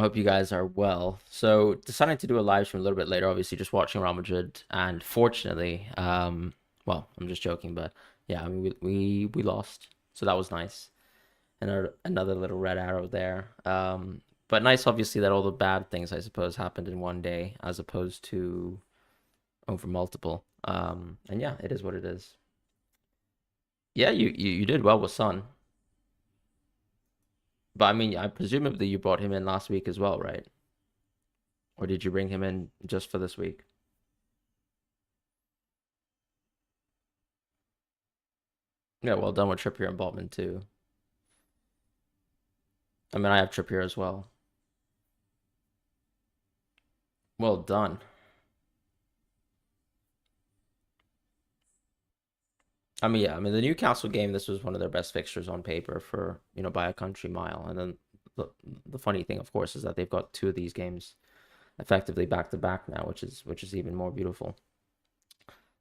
hope you guys are well. So, deciding to do a live stream a little bit later, obviously, just watching Real Madrid, and fortunately, well, I'm just joking, but yeah, I mean, we lost, so that was nice, and another little red arrow there. But nice, obviously, that all the bad things, I suppose, happened in one day as opposed to over multiple. And yeah, it is what it is. Yeah, you did well with Son, but I mean, I presumably you brought him in last week as well, right? Or did you bring him in just for this week? Yeah, well done with Trippier and Botman too. I mean, I have Trippier as well. Well done. I mean, yeah, I mean the Newcastle game, this was one of their best fixtures on paper for, by a country mile. And then the the funny thing, of course, is that they've got two of these games effectively back to back now, which is even more beautiful.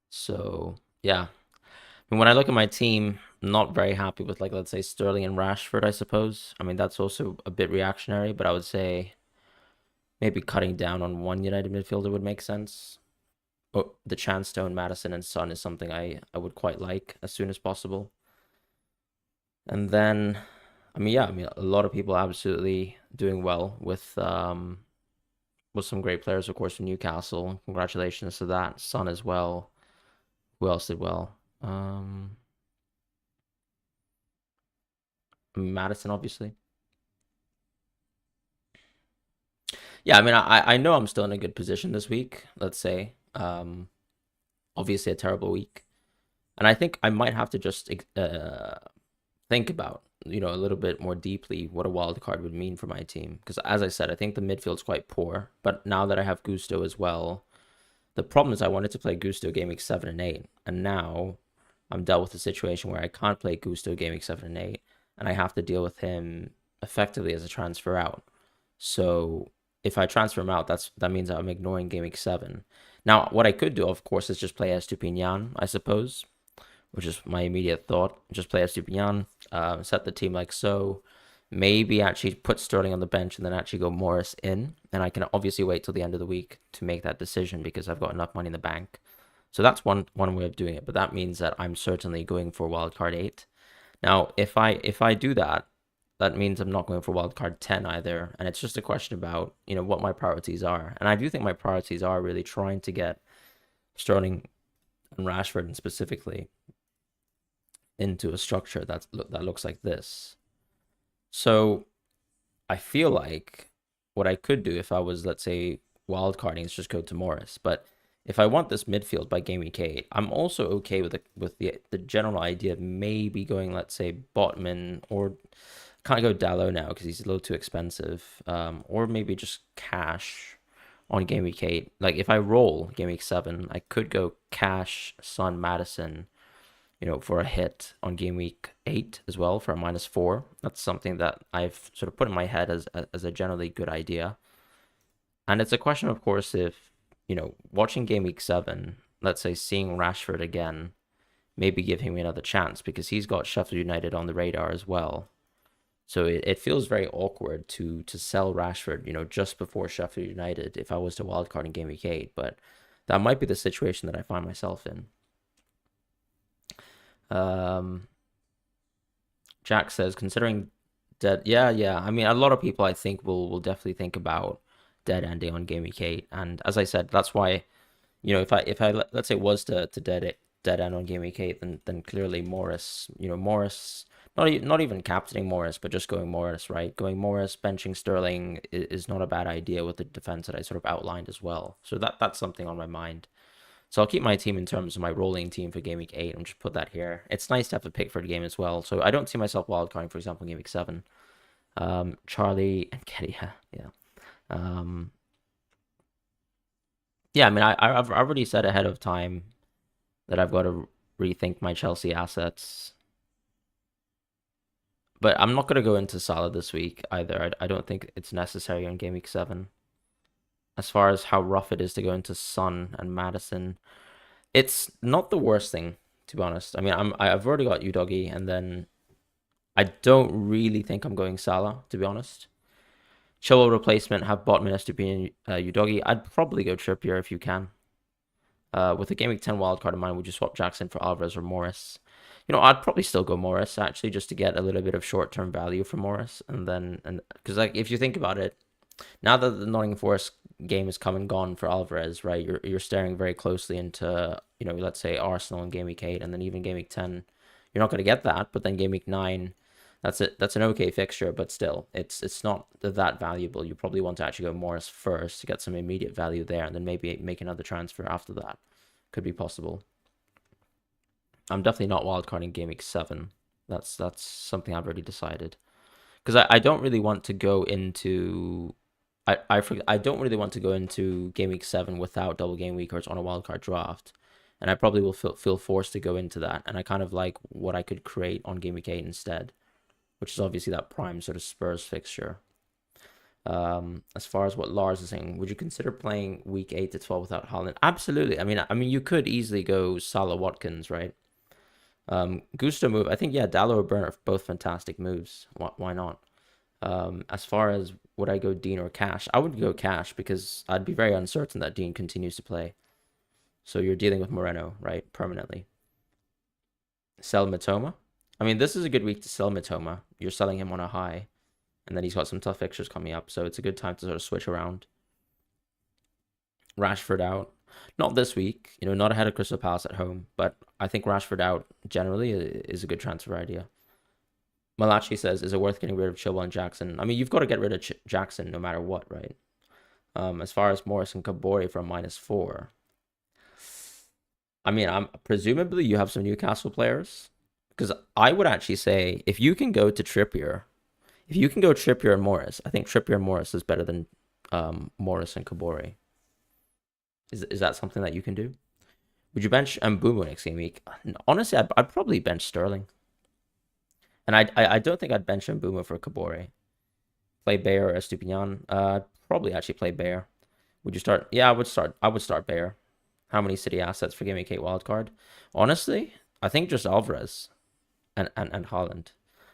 So yeah. I mean, when I look at my team, I'm not very happy with, like, let's say Sterling and Rashford, I suppose. I mean, that's also a bit reactionary, but I would say maybe cutting down on one United midfielder would make sense. Oh, the Chanstone, Madison, and Son is something I would quite like as soon as possible. And then, I mean, yeah, I mean, a lot of people absolutely doing well with some great players, of course, from Newcastle. Congratulations to that. Son as well. Who else did well? Madison, obviously. Yeah, I mean, I know I'm still in a good position this week, let's say. Obviously a terrible week. And I think I might have to just think about, a little bit more deeply what a wild card would mean for my team. Because as I said, I think the midfield's quite poor. But now that I have Gusto as well, the problem is I wanted to play Gusto game week 7 and 8. And now I'm dealt with a situation where I can't play Gusto game week 7 and 8. And I have to deal with him effectively as a transfer out. So if I transfer him out, that means I'm ignoring game week 7. Now, what I could do, of course, is just play Estupinian, I suppose, which is my immediate thought. Just play Estupinian, set the team like so. Maybe actually put Sterling on the bench and then actually go Morris in. And I can obviously wait till the end of the week to make that decision because I've got enough money in the bank. So that's one way of doing it. But that means that I'm certainly going for wildcard 8. Now, if I do that, that means I'm not going for wildcard 10 either. And it's just a question about, what my priorities are. And I do think my priorities are really trying to get Sterling and Rashford and specifically into a structure that looks like this. So I feel like what I could do if I was, let's say, wildcarding is just go to Morris. But if I want this midfield by game week 8, I'm also okay with the general idea of maybe going, let's say, Botman, or can't go Dallo now because he's a little too expensive. Or maybe just cash on game week 8. Like if I roll game week 7, I could go cash Son Madison, for a hit on game week 8 as well for a -4. That's something that I've sort of put in my head as a generally good idea. And it's a question, of course, if, watching game week 7, let's say seeing Rashford again, maybe give him another chance because he's got Sheffield United on the radar as well. So it feels very awkward to sell Rashford, just before Sheffield United if I was to wildcard in game week 8. But that might be the situation that I find myself in. Jack says, considering dead, yeah. I mean, a lot of people I think will definitely think about dead ending on game week 8, and as I said, that's why, if I let's say was to dead end on game week 8, then clearly Morris, Morris, not even captaining Morris, but just going Morris, right? Going Morris, benching Sterling is not a bad idea with the defense that I sort of outlined as well. So that's something on my mind. So I'll keep my team in terms of my rolling team for game week 8 and just put that here. It's nice to have a Pickford game as well. So I don't see myself wildcarding, for example, in game week 7. Charlie and Ketty, yeah. Yeah, I mean, I've already said ahead of time that I've got to rethink my Chelsea assets. But I'm not going to go into Salah this week either. I don't think it's necessary on game week 7. As far as how rough it is to go into Son and Madison, it's not the worst thing, to be honest. I mean, I've already got Udogi, and then I don't really think I'm going Salah, to be honest. Chilwell replacement, have Botman, Estupiñán, Udogie. I'd probably go Trippier if you can. With the Gameweek 10 wildcard in mind, would you swap Jackson for Alvarez or Morris? I'd probably still go Morris, actually, just to get a little bit of short-term value for Morris. And because like if you think about it, now that the Nottingham Forest game is come and gone for Alvarez, right? You're staring very closely into, let's say Arsenal in Game Week 8 and then even Game Week 10. You're not going to get that, but then Game Week 9, that's it. That's an okay fixture, but still, it's not that valuable. You probably want to actually go Morris first to get some immediate value there, and then maybe make another transfer after that. Could be possible. I'm definitely not wildcarding Game Week 7. That's something I've already decided. Because I don't really want to go into... I don't really want to go into Game Week 7 without double game week or it's on a wildcard draft. And I probably will feel forced to go into that. And I kind of like what I could create on Game Week 8 instead, which is obviously that prime sort of Spurs fixture. As far as what Lars is saying, would you consider playing week 8 to 12 without Haaland? Absolutely. I mean, you could easily go Salah Watkins, right? Gusto move. I think, yeah, Dallo or Burner are both fantastic moves. Why not? As far as would I go Dean or Cash, I would go Cash because I'd be very uncertain that Dean continues to play. So you're dealing with Moreno, right? Permanently. Sell Matoma. I mean, this is a good week to sell Matoma. You're selling him on a high. And then he's got some tough fixtures coming up. So it's a good time to sort of switch around. Rashford out. Not this week, not ahead of Crystal Palace at home. But I think Rashford out generally is a good transfer idea. Malachi says, is it worth getting rid of Chilwell and Jackson? I mean, you've got to get rid of Jackson no matter what, right? As far as Morris and Kabori from -4. I mean, presumably you have some Newcastle players. Because I would actually say, if you can go to Trippier, and Morris, I think Trippier and Morris is better than Morris and Kabori. Is that something that you can do? Would you bench Mbeumo next game week? Honestly, I'd probably bench Sterling. And I don't think I'd bench Mbeumo for Kabore. Play Bayer or Estupiñán. Probably actually play Bayer. Would you start? Yeah, I would start Bayer. How many City assets for Game Week 8 wildcard? Honestly, I think just Alvarez and Haaland.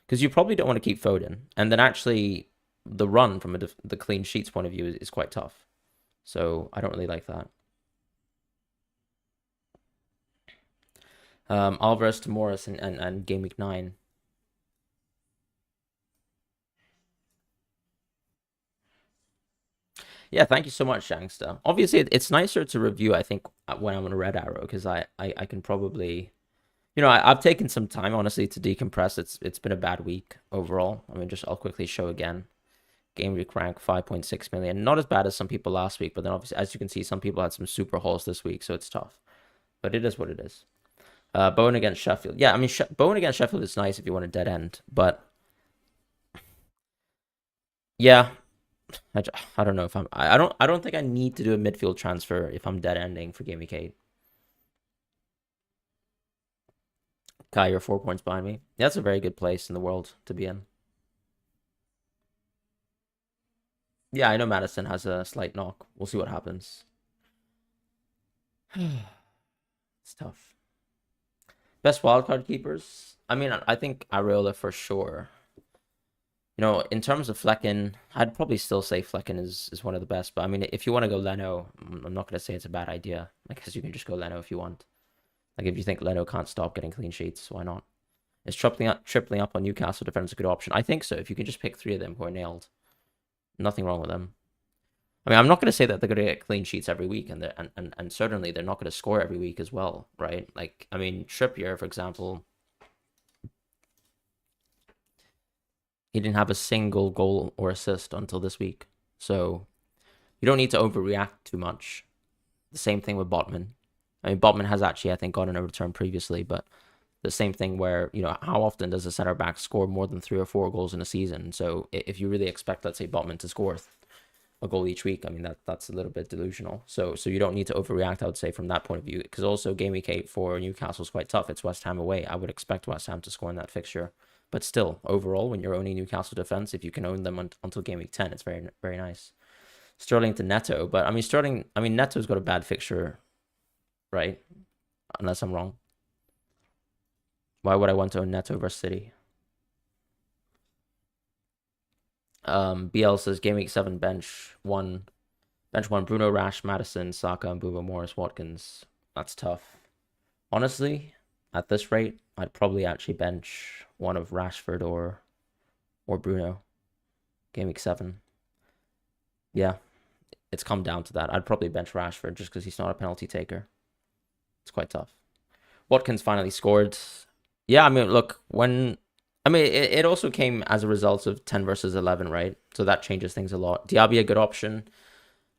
Because you probably don't want to keep Foden. And then actually, the run from the clean sheets point of view is quite tough. So I don't really like that. Alvarez to Morris and Game Week 9. Yeah, thank you so much, Shangster. Obviously, it's nicer to review, I think, when I'm on a Red Arrow, because I can probably... I've taken some time, honestly, to decompress. It's been a bad week overall. I mean, I'll quickly show again. Game week rank 5.6 million. Not as bad as some people last week, but then obviously, as you can see, some people had some super hauls this week, so it's tough. But it is what it is. Bowen against Sheffield. Yeah, I mean, Bowen against Sheffield is nice if you want a dead end, but... Yeah, I don't know if I don't think I need to do a midfield transfer if I'm dead ending for Game Week 8. Kai, you're 4 points behind me. Yeah, that's a very good place in the world to be in. Yeah, I know Madison has a slight knock. We'll see what happens. It's tough. Best wildcard keepers? I mean, I think Areola for sure. In terms of Flecken, I'd probably still say Flecken is one of the best. But I mean, if you want to go Leno, I'm not going to say it's a bad idea. I guess you can just go Leno if you want. Like, if you think Leno can't stop getting clean sheets, why not? Is tripling up on Newcastle defense a good option? I think so. If you can just pick 3 of them who are nailed, nothing wrong with them. I mean, I'm not going to say that they're going to get clean sheets every week, and certainly they're not going to score every week as well, right? Like, I mean, Trippier, for example, he didn't have a single goal or assist until this week. So you don't need to overreact too much. The same thing with Botman. I mean, Botman has actually, I think, gotten a return previously, but the same thing where, how often does a center back score more than 3 or 4 goals in a season? So if you really expect, let's say, Botman to score a goal each week, I mean, that's a little bit delusional. So you don't need to overreact, I would say, from that point of view. Because also, Game Week 8 for Newcastle is quite tough. It's West Ham away. I would expect West Ham to score in that fixture. But still, overall, when you're owning Newcastle defense, if you can own them until Game Week 10, it's very, very nice. Sterling to Neto. But, I mean, Neto's got a bad fixture, right? Unless I'm wrong. Why would I want to own Neto versus City? BL says Game Week 7 bench one Bruno, Rash, Madison, Saka, and Booba, Morris, Watkins. That's tough. Honestly, at this rate, I'd probably actually bench one of Rashford or Bruno. Game Week 7. Yeah, it's come down to that. I'd probably bench Rashford just because he's not a penalty taker. It's quite tough. Watkins finally scored. Yeah, I mean, look, it also came as a result of 10 versus 11, right? So that changes things a lot. Diaby, a good option.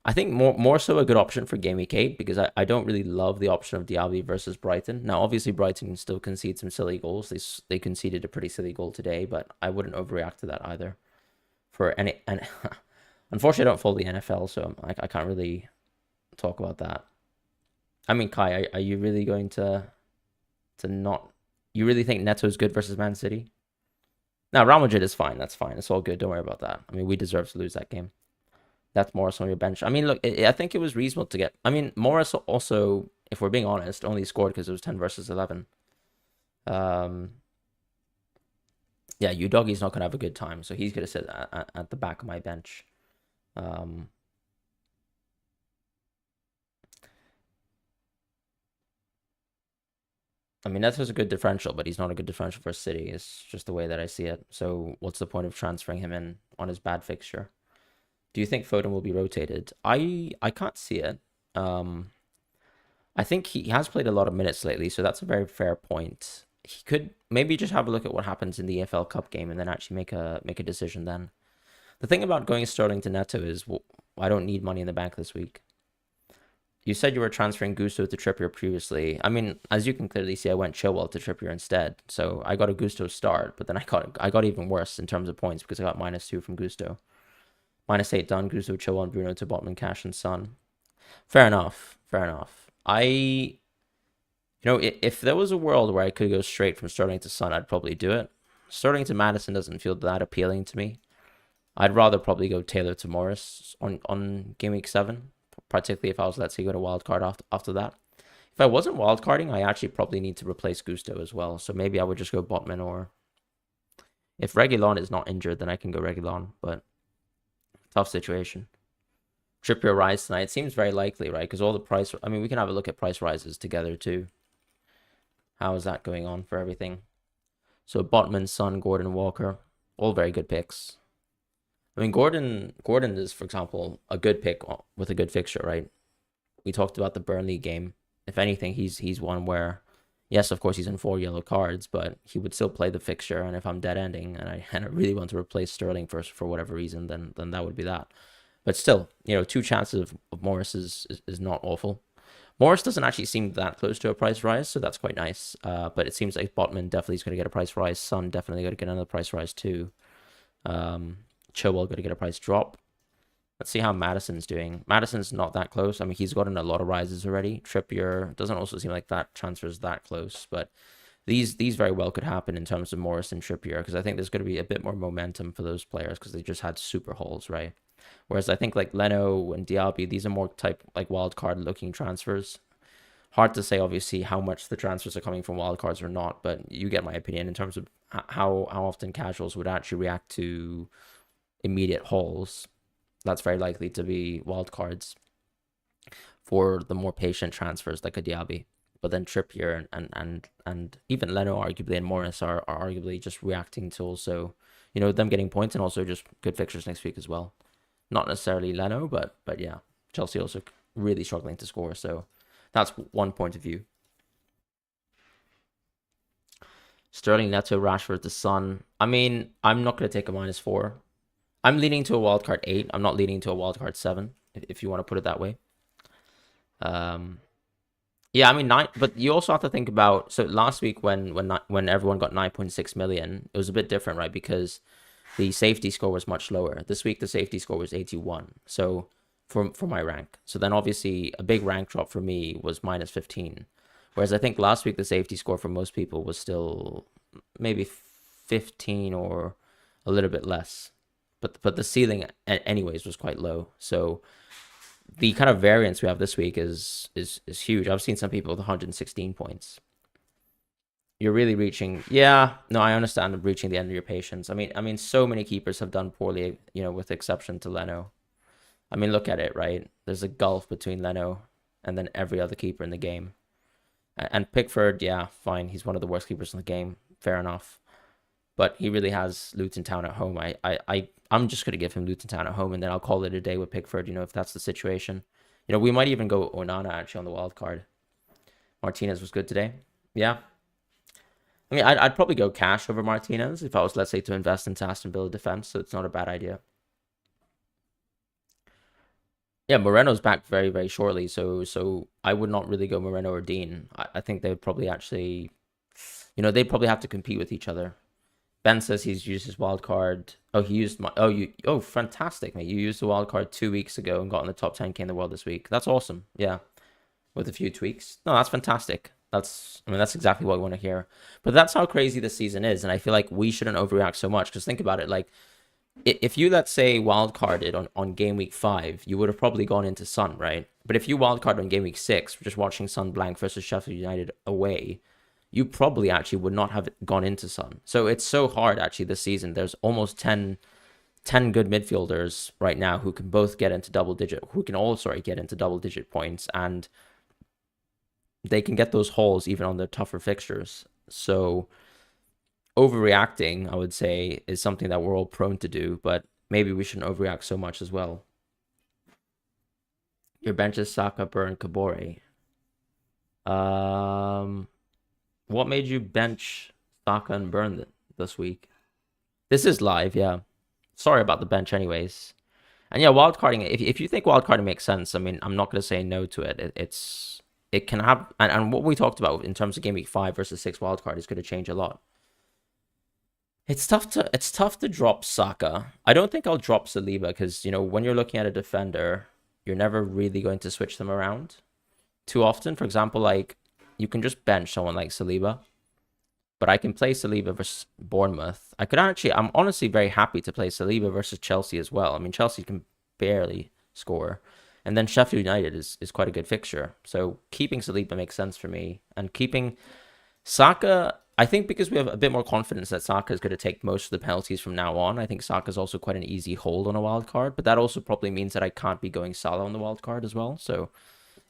I think more so a good option for Game Week 8 because I don't really love the option of Diaby versus Brighton. Now, obviously, Brighton still concede some silly goals. They conceded a pretty silly goal today, but I wouldn't overreact to that either. And unfortunately, I don't follow the NFL, so I can't really talk about that. I mean, Kai, are you really going to not? You really think Neto's good versus Man City? No, Real Madrid is fine. That's fine. It's all good. Don't worry about that. I mean, we deserve to lose that game. That's Morris on your bench. I mean, look, I think it was reasonable to get. I mean, Morris also, if we're being honest, only scored because it was 10 versus 11. Yeah, Udoggy's not going to have a good time, so he's going to sit at the back of my bench. I mean, Neto's a good differential, but he's not a good differential for City. It's just the way that I see it. So what's the point of transferring him in on his bad fixture? Do you think Foden will be rotated? I can't see it. I think he has played a lot of minutes lately, so that's a very fair point. He could maybe just have a look at what happens in the EFL Cup game and then actually make a decision then. The thing about going Sterling to Neto is I don't need money in the bank this week. You said you were transferring Gusto to Trippier previously. I mean, as you can clearly see, I went Chilwell to Trippier instead. So I got a Gusto start, but then I got even worse in terms of points because I got -2 from Gusto. -8 done, Gusto, Chilwell, and Bruno to Botman, Cash, and Son. Fair enough. If there was a world where I could go straight from Sterling to Son, I'd probably do it. Sterling to Madison doesn't feel that appealing to me. I'd rather probably go Taylor to Morris on Game Week 7, particularly if I was, let's say, go to Wildcard after that. If I wasn't wildcarding, I actually probably need to replace Gusto as well. So maybe I would just go Botman, or if Reguilon is not injured, then I can go Reguilon, but tough situation. Trippier rise tonight. It seems very likely, right? Because all the price... I mean, we can have a look at price rises together too. How is that going on for everything? So Botman, Son, Gordon, Walker. All very good picks. I mean, Gordon is, for example, a good pick with a good fixture, right? We talked about the Burnley game. If anything, he's one where, yes, of course, he's in 4 yellow cards, but he would still play the fixture. And if I'm dead ending and I really want to replace Sterling for whatever reason, then that would be that. But still, 2 chances of Morris is not awful. Morris doesn't actually seem that close to a price rise, so that's quite nice. But it seems like Botman definitely is going to get a price rise. Son definitely going to get another price rise too. Chilwell going to get a price drop. Let's see how Madison's doing. Madison's not that close. I mean, he's gotten a lot of rises already. Trippier doesn't also seem like that transfer is that close, but these very well could happen in terms of Morris and Trippier, because I think there's going to be a bit more momentum for those players because they just had super hauls, right? Whereas I think like Leno and Diaby, these are more type like wildcard looking transfers. Hard to say, obviously, how much the transfers are coming from wildcards or not, but you get my opinion in terms of how often casuals would actually react to immediate hauls. That's very likely to be wildcards for the more patient transfers like a Diaby. But then Trippier and even Leno arguably and Morris are arguably just reacting to also, them getting points and also just good fixtures next week as well. Not necessarily Leno, but yeah, Chelsea also really struggling to score. So that's one point of view. Sterling, Neto, Rashford, the Son. I mean, I'm not going to take a -4. I'm leaning to a wildcard 8. I'm not leaning to a wildcard 7, if you want to put it that way. Yeah, I mean 9, but you also have to think about, so last week when everyone got 9.6 million, it was a bit different, right? Because the safety score was much lower. This week the safety score was 81. So for my rank. So then obviously a big rank drop for me was -15. Whereas I think last week the safety score for most people was still maybe 15 or a little bit less. But the ceiling anyways was quite low. So the kind of variance we have this week is huge. I've seen some people with 116 points. you're really reaching. Yeah, no, I understand reaching the end of your patience. I mean, so many keepers have done poorly, with the exception to Leno. I mean, look at it, right? There's a gulf between Leno and then every other keeper in the game. And Pickford, yeah, fine. He's one of the worst keepers in the game. Fair enough. But he really has Luton Town at home. I'm just gonna give him Luton Town at home, and then I'll call it a day with Pickford. If that's the situation. We might even go Onana actually on the wild card. Martinez was good today. Yeah. I mean, I'd probably go cash over Martinez if I was, let's say, to invest into Aston Villa defense. So it's not a bad idea. Yeah, Moreno's back very, very shortly, so I would not really go Moreno or Dean. I think they would probably actually, they'd probably have to compete with each other. Ben says he's used his wild card. Oh, he used my. Fantastic, mate! You used the wild card 2 weeks ago and got in the top 10k in the world this week. That's awesome. Yeah, with a few tweaks. No, that's fantastic. That's exactly what we want to hear. But that's how crazy this season is, and I feel like we shouldn't overreact so much. Because think about it, like if you, let's say, wildcarded on game week 5, you would have probably gone into Sun, right? But if you wildcard on game week 6, just watching Sun blank versus Sheffield United away, you probably actually would not have gone into Sun. So it's so hard actually this season. There's almost 10 good midfielders right now who can both get into get into double digit points, and they can get those hauls even on the tougher fixtures. So overreacting, I would say, is something that we're all prone to do, but maybe we shouldn't overreact so much as well. Your bench is Saka, Burn, Kabore. What made you bench Saka and Burn this week? This is live, yeah. Sorry about the bench anyways. And yeah, wildcarding, if you think wildcarding makes sense, I mean, I'm not going to say no to it. It can have, and what we talked about in terms of game week 5 versus 6 wildcard is going to change a lot. It's tough to drop Saka. I don't think I'll drop Saliba because, when you're looking at a defender, you're never really going to switch them around too often. For example, like you can just bench someone like Saliba, but I can play Saliba versus Bournemouth. I'm honestly very happy to play Saliba versus Chelsea as well. I mean, Chelsea can barely score. And then Sheffield United is quite a good fixture. So keeping Saliba makes sense for me. And keeping Saka, I think because we have a bit more confidence that Saka is going to take most of the penalties from now on. I think Saka is also quite an easy hold on a wild card. But that also probably means that I can't be going Salah on the wild card as well. So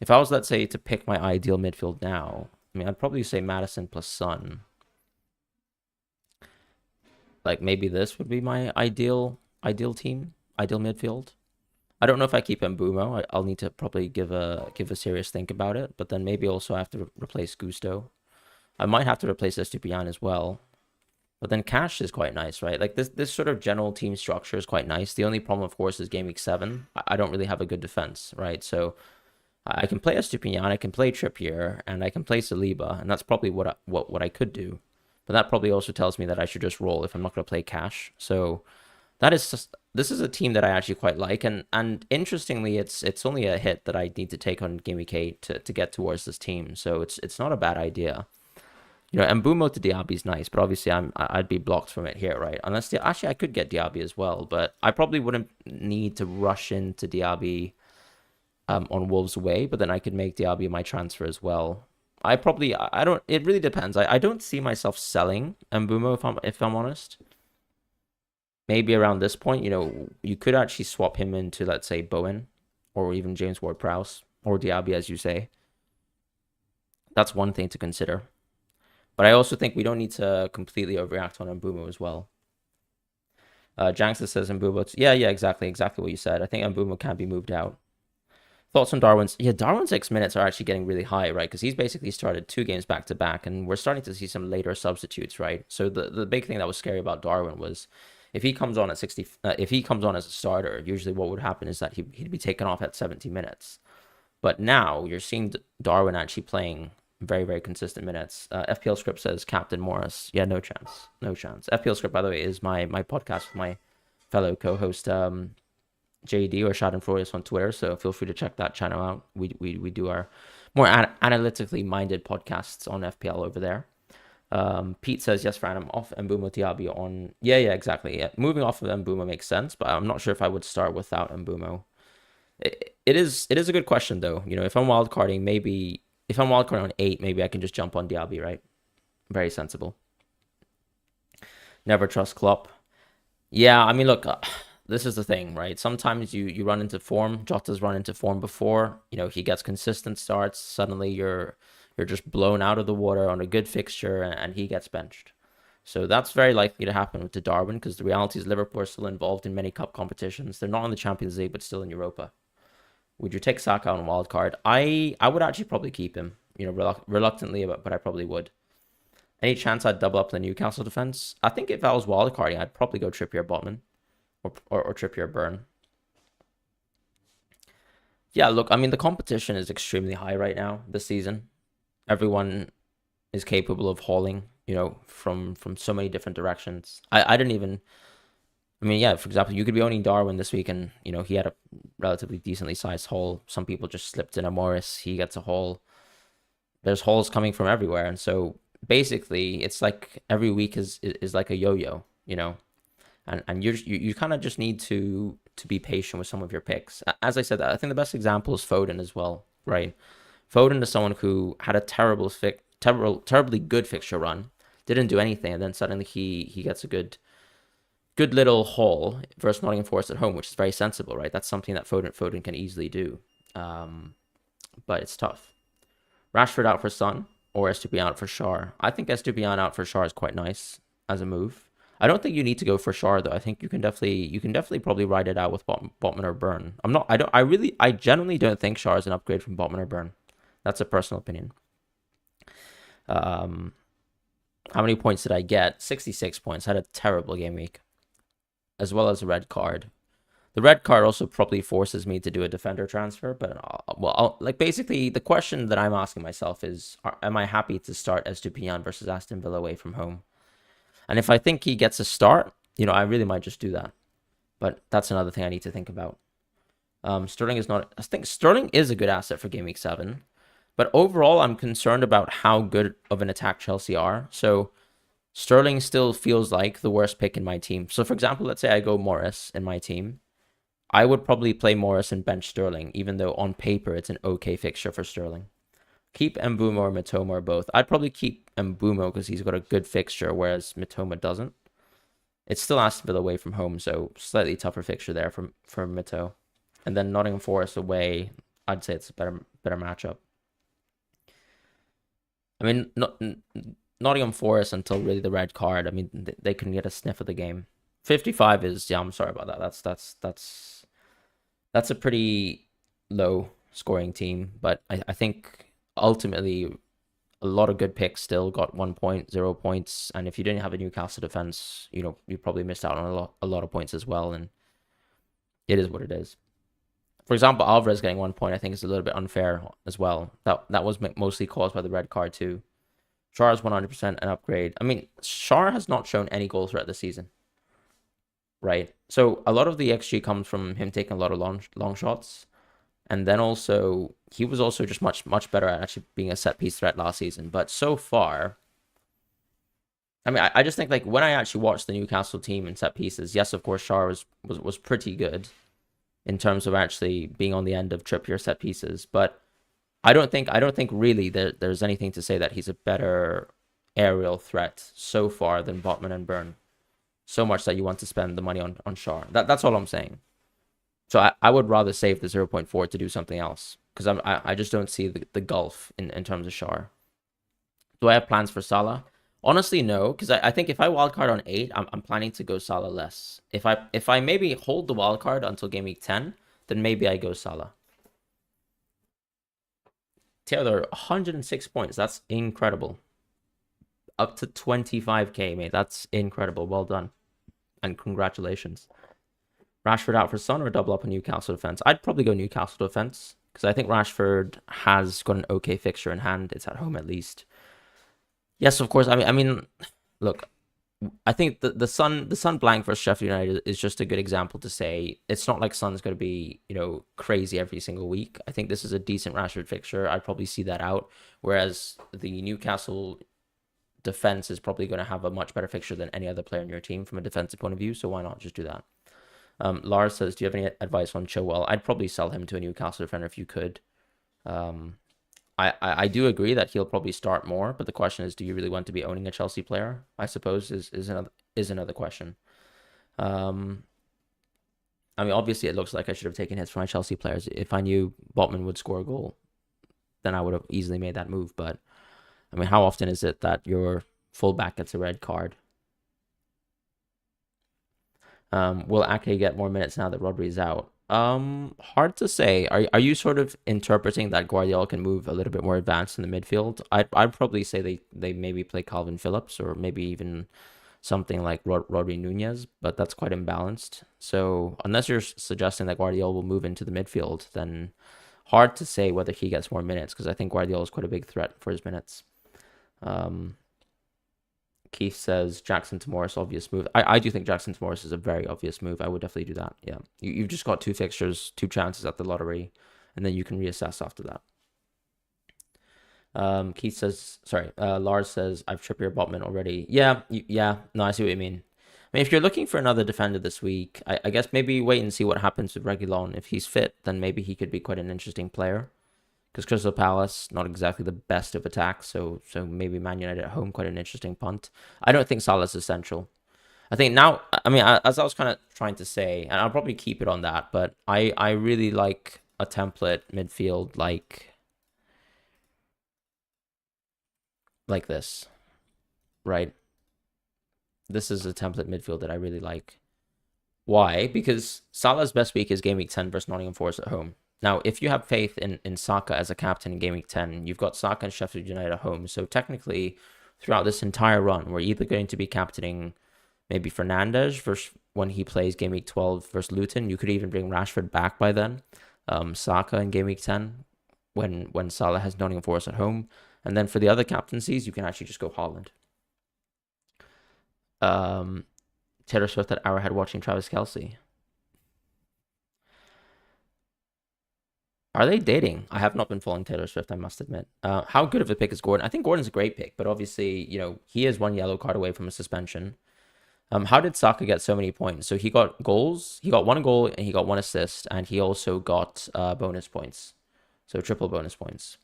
if I was, let's say, to pick my ideal midfield now, I mean, I'd probably say Maddison plus Son. Like maybe this would be my ideal team, ideal midfield. I don't know if I keep Mbeumo. I'll need to probably give a serious think about it. But then maybe also I have to replace Gusto. I might have to replace Estupiñán as well. But then Cash is quite nice, right? Like this sort of general team structure is quite nice. The only problem, of course, is game week 7. I don't really have a good defense, right? So I can play Estupiñán, I can play Trippier, and I can play Saliba, and that's probably what I could do. But that probably also tells me that I should just roll if I'm not going to play Cash. So this is a team that I actually quite like, and interestingly, it's only a hit that I need to take on game week 8 to get towards this team. So it's not a bad idea. Mbeumo to Diaby is nice, but obviously I'd be blocked from it here, right? Unless actually I could get Diaby as well, but I probably wouldn't need to rush into Diaby on Wolves away, but then I could make Diaby my transfer as well. I don't. It really depends. I don't see myself selling Mbeumo if I'm honest. Maybe around this point, you could actually swap him into, let's say, Bowen or even James Ward-Prowse or Diaby, as you say. That's one thing to consider. But I also think we don't need to completely overreact on Mbeumo as well. Janksa says Mbeumo. Yeah, exactly what you said. I think Mbeumo can be moved out. Thoughts on Darwin's? Yeah, Darwin's X minutes are actually getting really high, right? Because he's basically started 2 games back to back, and we're starting to see some later substitutes, right? So the big thing that was scary about Darwin was if he comes on at 60, if he comes on as a starter, usually what would happen is that he'd be taken off at 70 minutes. But now you're seeing Darwin actually playing very, very consistent minutes. FPL Script says Captain Morris. Yeah, no chance. FPL Script, by the way, is my podcast with my fellow co-host JD or Schadenfreude on Twitter, so feel free to check that channel out. We do our more analytically minded podcasts on FPL over there. Pete says, yes, Fran, I'm off Mbeumo Diaby on... Yeah, exactly. Yeah. Moving off of Mbeumo makes sense, but I'm not sure if I would start without Mbeumo. It is a good question, though. If I'm wildcarding, maybe... If I'm wildcarding on 8, maybe I can just jump on Diaby, right? Very sensible. Never trust Klopp. Yeah, I mean, look, this is the thing, right? Sometimes you run into form. Jota's run into form before. He gets consistent starts. Suddenly you're just blown out of the water on a good fixture, and he gets benched. So that's very likely to happen to Darwin, because the reality is Liverpool are still involved in many cup competitions. They're not in the Champions League, but still in Europa. Would you take Saka on Wildcard? I would actually probably keep him, reluctantly, but I probably would. Any chance I'd double up the Newcastle defense? I think if I was wildcarding, I'd probably go Trippier Botman or Trippier Burn. Yeah, look, I mean, the competition is extremely high right now this season. Everyone is capable of hauling, from so many different directions. I didn't even. I mean, yeah, for example, you could be owning Darwin this week and, he had a relatively decently sized haul. Some people just slipped in a Morris. He gets a haul. There's hauls coming from everywhere. And so basically, it's like every week is like a yo-yo, and you kind of just need to be patient with some of your picks. As I said, I think the best example is Foden as well, right? Foden is someone who had a terribly good fixture run, didn't do anything, and then suddenly he gets a good little haul versus Nottingham Forest at home, which is very sensible, right? That's something that Foden can easily do, but it's tough. Rashford out for Son or Estupiñán out for Schär. I think Estupiñán out for Schär is quite nice as a move. I don't think you need to go for Schär though. I think you can definitely probably ride it out with Botman or Burn. I genuinely don't think Schär is an upgrade from Botman or Burn. That's a personal opinion. How many points did I get? 66 points. I had a terrible game week, as well as a red card. The red card also probably forces me to do a defender transfer, but basically the question that I'm asking myself is, am I happy to start Estupiñán versus Aston Villa away from home? And if I think he gets a start, I really might just do that. But that's another thing I need to think about. Sterling is not. I think Sterling is a good asset for Game Week 7, but overall I'm concerned about how good of an attack Chelsea are. So Sterling still feels like the worst pick in my team. So for example, let's say I go Morris in my team. I would probably play Morris and bench Sterling, even though on paper it's an okay fixture for Sterling. Keep Mbeumo or Mitoma or both. I'd probably keep Mbeumo because he's got a good fixture, whereas Mitoma doesn't. It's still Aston Villa away from home, so slightly tougher fixture there for Mito. And then Nottingham Forest away, I'd say it's a better matchup. I mean, Nottingham Forest until really the red card. I mean, they can get a sniff of the game. 55 is, yeah, I'm sorry about that. That's a pretty low scoring team, but I think ultimately a lot of good picks still got 1 point, 0 points, and if you didn't have a Newcastle defense, you probably missed out on a lot of points as well, and it is what it is. For example, Alvarez getting 1 point I think is a little bit unfair as well. That was mostly caused by the red card too. Schär is 100% an upgrade. I mean, Schär has not shown any goals throughout the season, right? So a lot of the XG comes from him taking a lot of long shots. And then also, he was also just much better at actually being a set-piece threat last season. But so far, I mean, I just think, like, when I actually watched the Newcastle team in set pieces, yes, of course, Schär was pretty good in terms of actually being on the end of Trippier set pieces. But I don't think really there's anything to say that he's a better aerial threat so far than Botman and Burn. So much that you want to spend the money on Schär. That's all I'm saying. So I would rather save the 0.4 to do something else, because I just don't see the gulf in terms of Schär. Do I have plans for Salah? Honestly, no, because I think if I wildcard on 8, I'm planning to go Salah less. If I maybe hold the wildcard until game week 10, then maybe I go Salah. Taylor, 106 points. That's incredible. Up to 25k, mate. That's incredible. Well done. And congratulations. Rashford out for Son or double up on Newcastle defense? I'd probably go Newcastle defense because I think Rashford has got an okay fixture in hand. It's at home at least. Yes, of course. I mean, look, I think the Son blank versus Sheffield United is just a good example to say it's not like Son's going to be crazy every single week. I think this is a decent Rashford fixture. I'd probably see that out. Whereas the Newcastle defense is probably going to have a much better fixture than any other player in your team from a defensive point of view. So why not just do that? Lars says, do you have any advice on Chilwell? I'd probably sell him to a Newcastle defender if you could. I do agree that he'll probably start more, but the question is, do you really want to be owning a Chelsea player? I suppose is another question. Um, I mean, obviously, it looks like I should have taken hits for my Chelsea players. If I knew Botman would score a goal, then I would have easily made that move. But I mean, how often is it that your fullback gets a red card? Will Ake get more minutes now that Rodri's out? Hard to say. Are you sort of interpreting that Guardiola can move a little bit more advanced in the midfield? I'd probably say they maybe play Calvin Phillips or maybe even something like Rodri Nunez, but that's quite imbalanced. So unless you're suggesting that Guardiola will move into the midfield, then hard to say whether he gets more minutes because I think Guardiola is quite a big threat for his minutes. Keith says Jackson to Morris, obvious move. I do think Jackson to Morris is a very obvious move. I would definitely do that. Yeah. You've just got 2 fixtures, 2 chances at the lottery, and then you can reassess after that. Keith says, sorry, Lars says, I've Trippier Botman already. Yeah, no, I see what you mean. I mean, if you're looking for another defender this week, I guess maybe wait and see what happens with Reguilon. If he's fit, then maybe he could be quite an interesting player. Because Crystal Palace, not exactly the best of attacks, so maybe Man United at home, quite an interesting punt. I don't think Salah's essential. I think now, I mean, as I was kind of trying to say, and I'll probably keep it on that, but I really like a template midfield like this, right? This is a template midfield that I really like. Why? Because Salah's best week is Game Week 10 versus Nottingham Forest at home. Now, if you have faith in Saka as a captain in Game Week 10, you've got Saka and Sheffield United at home. So technically, throughout this entire run, we're either going to be captaining maybe Fernandes versus when he plays Game Week 12 versus Luton. You could even bring Rashford back by then. Saka in Game Week 10 when Salah has Nottingham Forest at home. And then for the other captaincies, you can actually just go Haaland. Taylor Swift at Arrowhead watching Travis Kelce. Are they dating? I have not been following Taylor Swift, I must admit. How good of a pick is Gordon? I think Gordon's a great pick, but obviously, he is 1 yellow card away from a suspension. How did Saka get so many points? So he got goals. He got 1 goal and he got 1 assist, and he also got bonus points. So triple bonus points.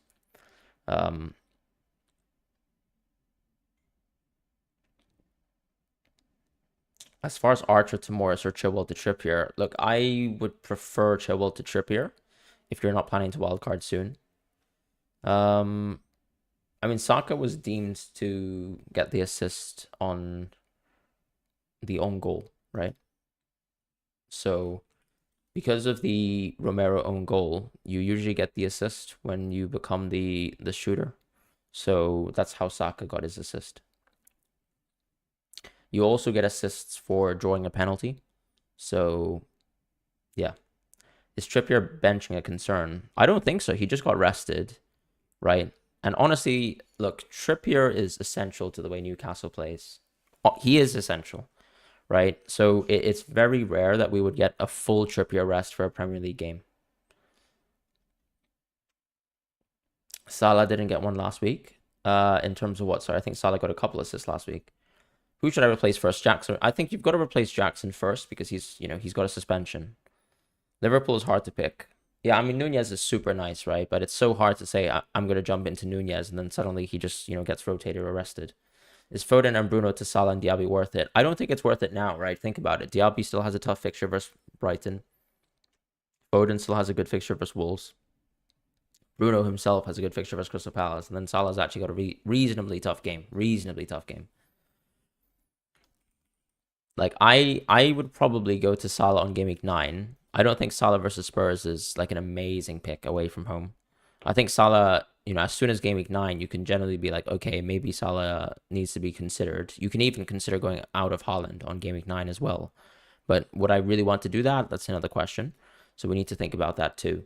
As far as Archer to Morris or Chilwell to Trippier, look, I would prefer Chilwell to Trippier if you're not planning to wildcard soon. I mean, Saka was deemed to get the assist on the own goal, right? So because of the Romero own goal, you usually get the assist when you become the shooter. So that's how Saka got his assist. You also get assists for drawing a penalty. So, yeah. Is Trippier benching a concern? I don't think so. He just got rested, right? And honestly, look, Trippier is essential to the way Newcastle plays. He is essential, right? So it's very rare that we would get a full Trippier rest for a Premier League game. Salah didn't get one last week. In terms of what? Sorry, I think Salah got a couple assists last week. Who should I replace first? Jackson. I think you've got to replace Jackson first because he's got a suspension. Liverpool is hard to pick. Yeah, I mean, Nunez is super nice, right? But it's so hard to say I'm going to jump into Nunez and then suddenly he just, gets rotated or arrested. Is Foden and Bruno to Salah and Diaby worth it? I don't think it's worth it now, right? Think about it. Diaby still has a tough fixture versus Brighton. Foden still has a good fixture versus Wolves. Bruno himself has a good fixture versus Crystal Palace. And then Salah's actually got a reasonably tough game. Like, I would probably go to Salah on Game Week 9. I don't think Salah versus Spurs is like an amazing pick away from home. I think Salah, as soon as Game Week 9, you can generally be like, okay, maybe Salah needs to be considered. You can even consider going out of Haaland on Game Week 9 as well. But would I really want to do that? That's another question. So we need to think about that too.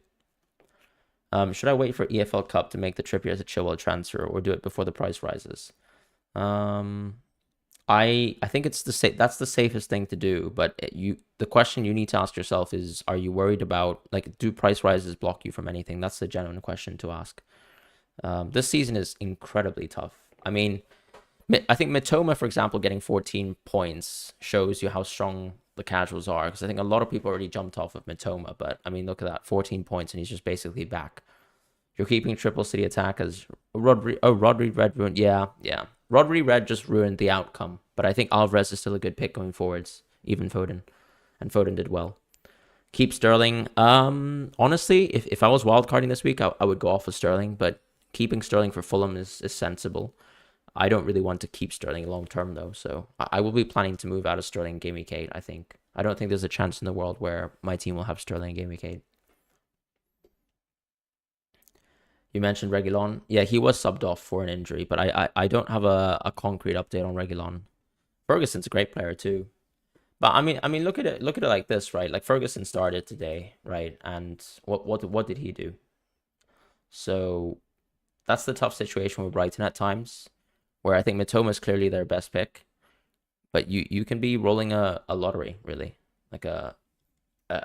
Should I wait for EFL Cup to make the Trippier as a Chilwell transfer or do it before the price rises? I think that's the safest thing to do, but the question you need to ask yourself is, are you worried about, like, do price rises block you from anything? That's the genuine question to ask. This season is incredibly tough. I mean, I think Mitoma, for example, getting 14 points shows you how strong the casuals are, because I think a lot of people already jumped off of Mitoma, but I mean, look at that, 14 points, and he's just basically back. You're keeping triple City attack as Rodri. Oh, Rodri red ruined. Yeah, yeah. Rodri red just ruined the outcome. But I think Alvarez is still a good pick going forwards. Even Foden, and Foden did well. Keep Sterling. Honestly, if I was wildcarding this week, I would go off of Sterling. But keeping Sterling for Fulham is sensible. I don't really want to keep Sterling long term though, so I will be planning to move out of Sterling game week 8. I think. I don't think there's a chance in the world where my team will have Sterling game week 8. You mentioned Reguilon. Yeah, he was subbed off for an injury, but I don't have a concrete update on Reguilon. Ferguson's a great player too. But I mean look at it like this, right? Like Ferguson started today, right? And what did he do? So that's the tough situation with Brighton at times, where I think Mitoma is clearly their best pick. But you can be rolling a lottery, really. Like a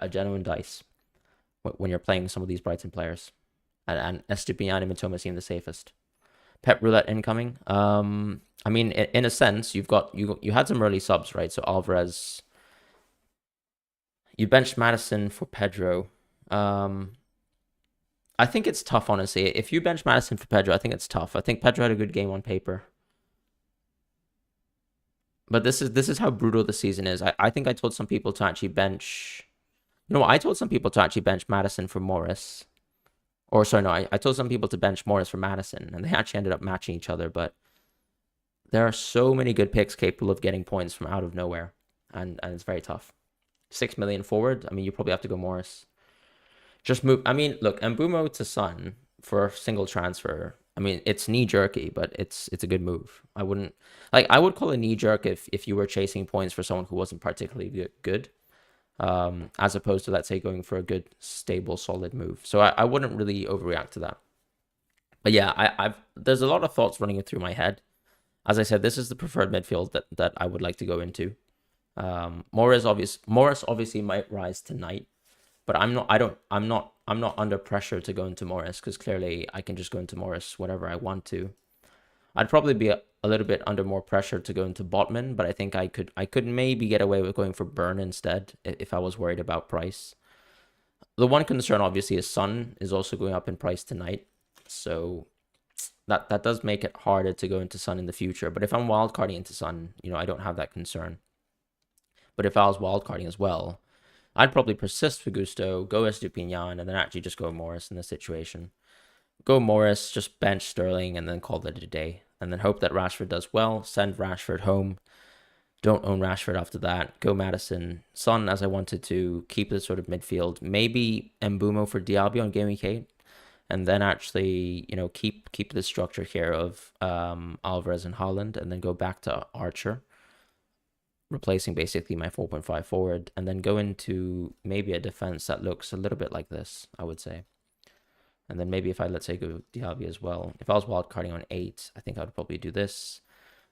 genuine dice when you're playing some of these Brighton players. And Estupiñán and Mitoma seem the safest. Pep roulette incoming. I mean, in a sense, you had some early subs, right? So Alvarez, you benched Maddison for Pedro. I think it's tough, honestly. If you bench Maddison for Pedro, I think it's tough. I think Pedro had a good game on paper. But this is how brutal the season is. I think I told some people to actually bench. You know what? I told some people to actually bench Maddison for Morris. Or sorry, no, I told some people to bench Morris for Maddison, and they actually ended up matching each other. But there are so many good picks capable of getting points from out of nowhere, and it's very tough. 6 million forward. I mean, you probably have to go Morris. Just move. I mean, look, Mbumo to Son for a single transfer. I mean, it's knee jerky, but it's a good move. I would call it knee jerk if you were chasing points for someone who wasn't particularly good. As opposed to, let's say, going for a good, stable, solid move. So I wouldn't really overreact to that. But yeah, there's a lot of thoughts running through my head. As I said, this is the preferred midfield that I would like to go into. Morris obviously might rise tonight, but I'm not under pressure to go into Morris because clearly I can just go into Morris whenever I want to. I'd probably be a little bit under more pressure to go into Botman, but I think I could maybe get away with going for Burn instead if I was worried about price. The one concern obviously is Son is also going up in price tonight, so that does make it harder to go into Son in the future. But if I'm wildcarding into Son, I don't have that concern. But if I was wildcarding as well, I'd probably persist for Gusto, go Estupiñán, and then actually just go Morris in this situation. Go Morris, just bench Sterling, and then call it a day. And then hope that Rashford does well. Send Rashford home. Don't own Rashford after that. Go Maddison. Son, as I wanted to, keep the sort of midfield. Maybe Mbumo for Diaby on Game Week 8. And then actually, keep the structure here of Alvarez and Haaland. And then go back to Archer, replacing basically my 4.5 forward. And then go into maybe a defense that looks a little bit like this, I would say. And then maybe if I, let's say, go Diaby as well. If I was wildcarding on 8, I think I would probably do this.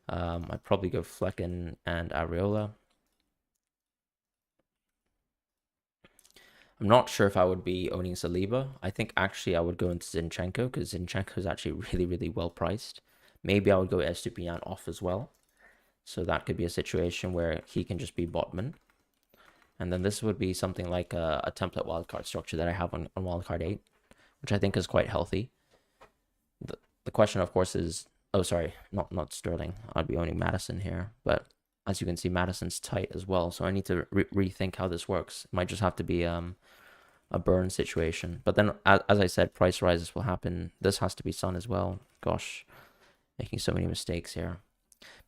I'd probably go Flecken and Areola. I'm not sure if I would be owning Saliba. I think actually I would go into Zinchenko because Zinchenko is actually really, really well priced. Maybe I would go Estupiñán off as well. So that could be a situation where he can just be Botman. And then this would be something like a template wildcard structure that I have on wildcard 8. Which I think is quite healthy. The question, of course, is... Oh, sorry, not Sterling. I'd be owning Maddison here. But as you can see, Maddison's tight as well. So I need to rethink how this works. It might just have to be a burn situation. But then, as I said, price rises will happen. This has to be Son as well. Gosh, making so many mistakes here.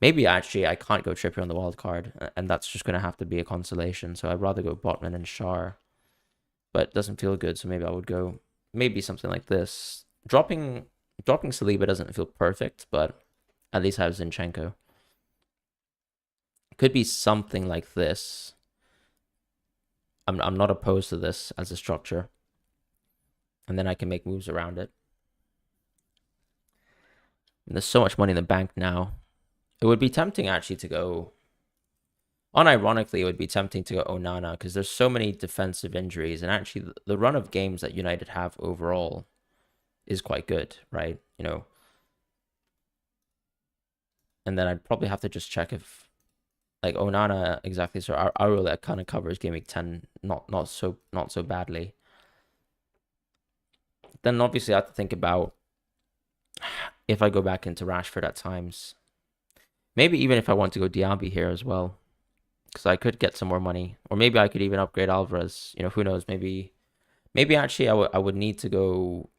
Maybe, actually, I can't go Trippier on the wild card. And that's just going to have to be a consolation. So I'd rather go Botman and Schär. But it doesn't feel good, so maybe I would go... Maybe something like this. Dropping Saliba doesn't feel perfect, but at least I have Zinchenko. Could be something like this. I'm not opposed to this as a structure. And then I can make moves around it. And there's so much money in the bank now. It would be tempting actually to go... Unironically, it would be tempting to go Onana because there's so many defensive injuries. And actually, the run of games that United have overall is quite good, right? And then I'd probably have to just check if, like, Onana, exactly. So Areola kind of covers Game Week 10 not so badly. then obviously I have to think about if I go back into Rashford at times. Maybe even if I want to go Diaby here as well, because I could get some more money, or maybe I could even upgrade Alvarez. You know, who knows? Maybe actually I would need to go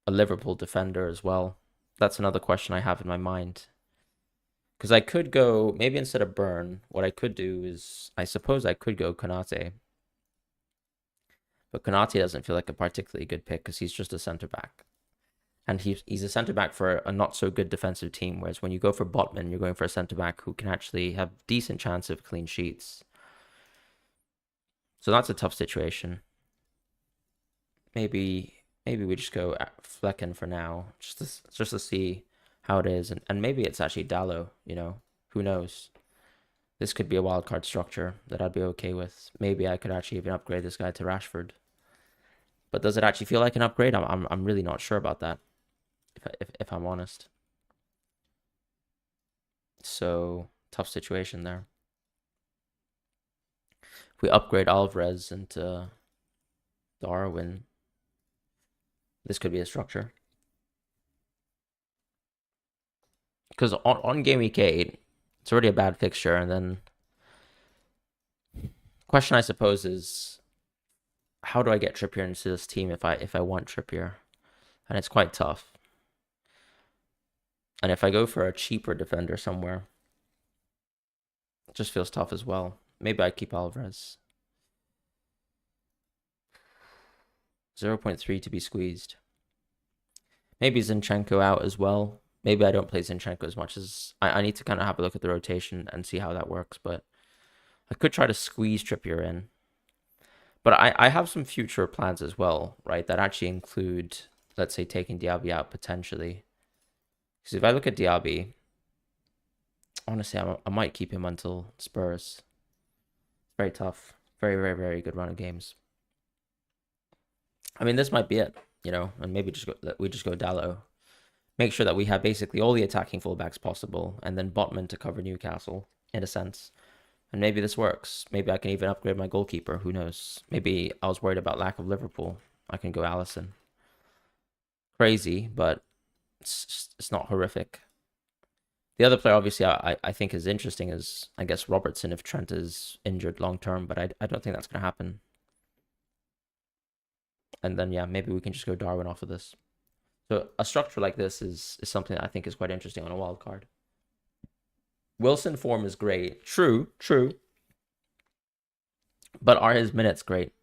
a Liverpool defender as well. That's another question I have in my mind. Because I could go, maybe instead of Burn, what I could do is, I suppose I could go Konate. But Konate doesn't feel like a particularly good pick because he's just a centre back. And he's a centre back for a not so good defensive team. Whereas when you go for Botman, you're going for a centre back who can actually have decent chance of clean sheets. So that's a tough situation. Maybe we just go Flecken for now, just to see how it is, and maybe it's actually Dallo. You know, who knows? This could be a wildcard structure that I'd be okay with. Maybe I could actually even upgrade this guy to Rashford. But does it actually feel like an upgrade? I'm really not sure about that, if I'm honest. So tough situation there. If we upgrade Alvarez into Darwin, this could be a structure. Because on Gameweek 8, it's already a bad fixture, and then question I suppose is, how do I get Trippier into this team if I want Trippier? And it's quite tough. And if I go for a cheaper defender somewhere, it just feels tough as well. Maybe I keep Alvarez. 0.3 to be squeezed. Maybe Zinchenko out as well. Maybe I don't play Zinchenko as much as I need to kind of have a look at the rotation and see how that works. But I could try to squeeze Trippier in. But I have some future plans as well, right? That actually include, let's say, taking Diaby out potentially. Because if I look at Diaby, honestly, I might keep him until Spurs. Very tough. Very, very, very good run of games. I mean, this might be it, you know, and maybe we just go Dallo. Make sure that we have basically all the attacking fullbacks possible, and then Botman to cover Newcastle, in a sense. And maybe this works. Maybe I can even upgrade my goalkeeper. Who knows? Maybe I was worried about lack of Liverpool. I can go Allison. Crazy, but it's not horrific. The other player, obviously, I think is interesting is, I guess, Robertson if Trent is injured long term, but I don't think that's going to happen. And then, yeah, maybe we can just go Darwin off of this. So a structure like this is something that I think is quite interesting on a wild card. Wilson form is great. True. But are his minutes great?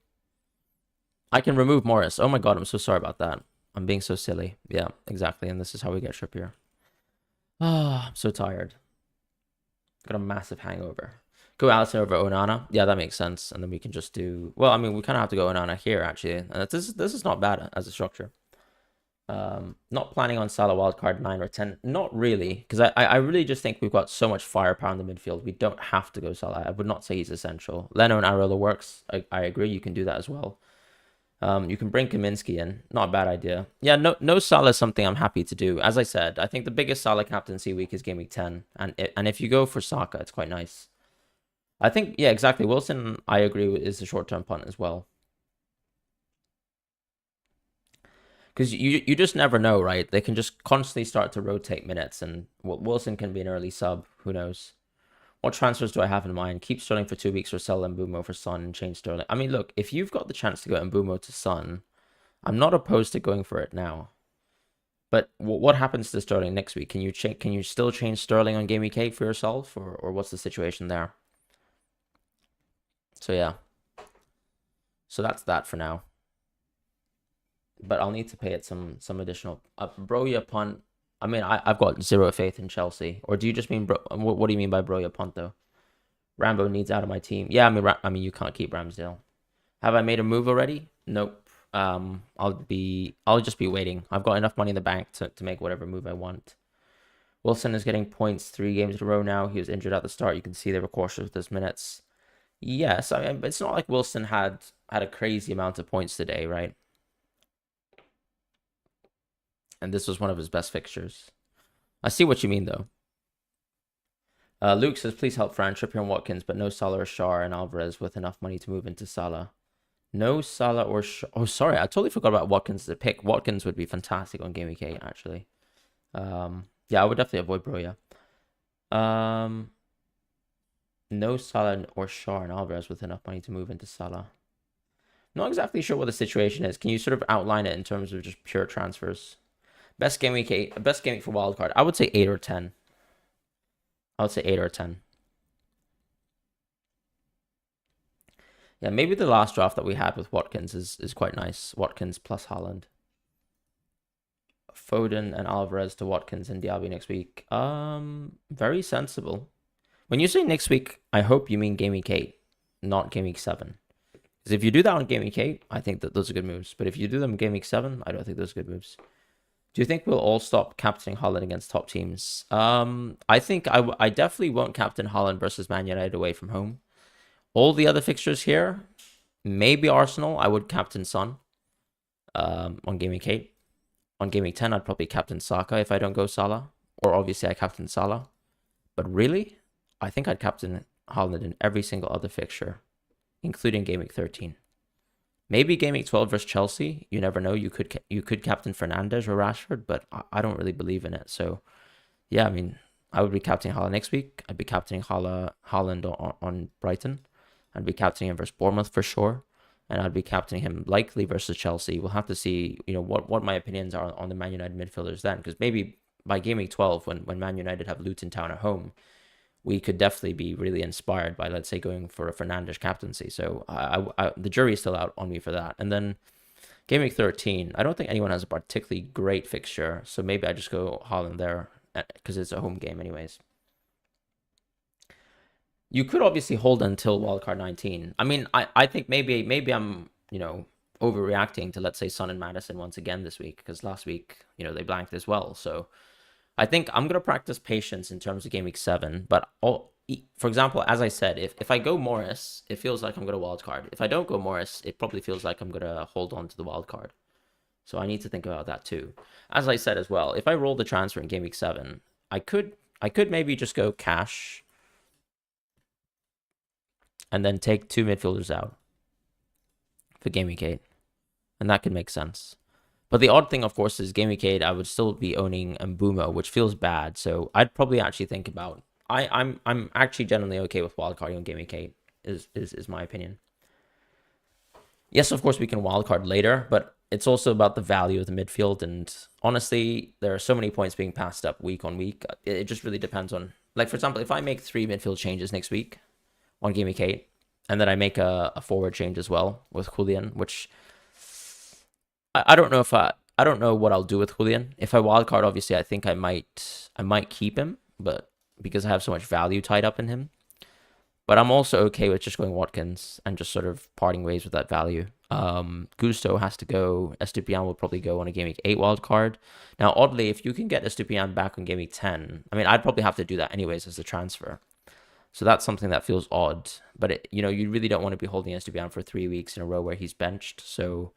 I can remove Morris. Oh my god, I'm so sorry about that. I'm being so silly. Yeah, exactly. And this is how we get Trippier. I'm so tired. Got a massive hangover. Go Alisson over Onana. Yeah, that makes sense. And then we can just do... Well, I mean, we kind of have to go Onana here, actually. And this is not bad as a structure. Not planning on Salah wildcard 9 or 10. Not really, because I really just think we've got so much firepower in the midfield. We don't have to go Salah. I would not say he's essential. Leno and Areola works. I agree. You can do that as well. You can bring Kaminsky in. Not a bad idea. Yeah, no Salah is something I'm happy to do. As I said, I think the biggest Salah captaincy week is Game Week 10. And if you go for Saka, it's quite nice. I think, yeah, exactly. Wilson, I agree, is a short-term punt as well. Because you just never know, right? They can just constantly start to rotate minutes, and Wilson can be an early sub. Who knows? What transfers do I have in mind? Keep Sterling for 2 weeks or sell Mbumo for Son and change Sterling. I mean, look, if you've got the chance to go Mbumo to Son, I'm not opposed to going for it now. But what happens to Sterling next week? Can you still change Sterling on Game Week 8 for yourself, or what's the situation there? So yeah. So that's that for now. But I'll need to pay it some additional. Broya punt. I mean, I've got zero faith in Chelsea. Or do you just mean what do you mean by Broya punt though? Rambo needs out of my team. Yeah, I mean you can't keep Ramsdale. Have I made a move already? Nope. I'll just be waiting. I've got enough money in the bank to make whatever move I want. Wilson is getting points 3 games in a row now. He was injured at the start. You can see they were cautious with his minutes. Yes, I mean, it's not like Wilson had a crazy amount of points today, right? And this was one of his best fixtures. I see what you mean, though. Luke says, please help Fran, Trippier and Watkins, but no Salah or Shar and Alvarez with enough money to move into Salah. No Salah or oh, sorry, I totally forgot about Watkins to pick. Watkins would be fantastic on Game Week 8, actually. Yeah, I would definitely avoid Broja. Um, no Salah or Shaw and Alvarez with enough money to move into Salah. Not exactly sure what the situation is. Can you sort of outline it in terms of just pure transfers? Best Game Week 8, best Game Week for Wildcard. I would say 8 or 10. I would say 8 or 10. Yeah, maybe the last draft that we had with Watkins is quite nice. Watkins plus Haaland. Foden and Alvarez to Watkins and Diaby next week. Very sensible. When you say next week, I hope you mean Game Week 8, not Game Week 7. Because if you do that on Game Week 8, I think that those are good moves. But if you do them Game Week 7, I don't think those are good moves. Do you think we'll all stop captaining Haaland against top teams? I think I definitely won't captain Haaland versus Man United away from home. All the other fixtures here, maybe Arsenal, I would captain Son on Game Week 8. On Game Week 10, I'd probably captain Saka if I don't go Salah. Or obviously I captain Salah. But really, I think I'd captain Haaland in every single other fixture, including Game Week 13. Maybe Game Week 12 versus Chelsea. You never know. You could captain Fernandes or Rashford, but I don't really believe in it. So, yeah, I mean, I would be captaining Haaland next week. I'd be captaining Haaland on Brighton. I'd be captaining him versus Bournemouth for sure. And I'd be captaining him likely versus Chelsea. We'll have to see, what my opinions are on the Man United midfielders then. Because maybe by Game Week 12, when Man United have Luton Town at home, we could definitely be really inspired by, let's say, going for a Fernandes captaincy. So the jury is still out on me for that. And then Game Week 13, I don't think anyone has a particularly great fixture. So maybe I just go Haaland there because it's a home game anyways. You could obviously hold until wildcard 19. I mean, I think maybe I'm, overreacting to, let's say, Son and Madison once again this week, because last week, they blanked as well. So I think I'm going to practice patience in terms of Game Week 7. But, for example, as I said, if I go Morris, it feels like I'm going to wildcard. If I don't go Morris, it probably feels like I'm going to hold on to the wildcard. So I need to think about that too. As I said as well, if I roll the transfer in Game Week 7, I could maybe just go cash and then take 2 midfielders out for Game Week 8. And that could make sense. But the odd thing, of course, is Game Week 8, I would still be owning Mbumo, which feels bad. So I'd probably actually think about... I'm actually generally okay with wildcarding on Game Week 8, is my opinion. Yes, of course, we can wildcard later, but it's also about the value of the midfield. And honestly, there are so many points being passed up week on week. It just really depends on... Like, for example, if I make 3 midfield changes next week on Game Week 8, and then I make a forward change as well with Julian, which... I don't know I don't know what I'll do with Julian. If I wildcard, obviously, I think I might keep him, but because I have so much value tied up in him. But I'm also okay with just going Watkins and just sort of parting ways with that value. Gusto has to go. Estupiñán will probably go on a Game Week 8 wildcard. Now, oddly, if you can get Estupiñán back on Game Week 10, I mean, I'd probably have to do that anyways as a transfer. So that's something that feels odd. But, you really don't want to be holding Estupiñán for 3 weeks in a row where he's benched. So...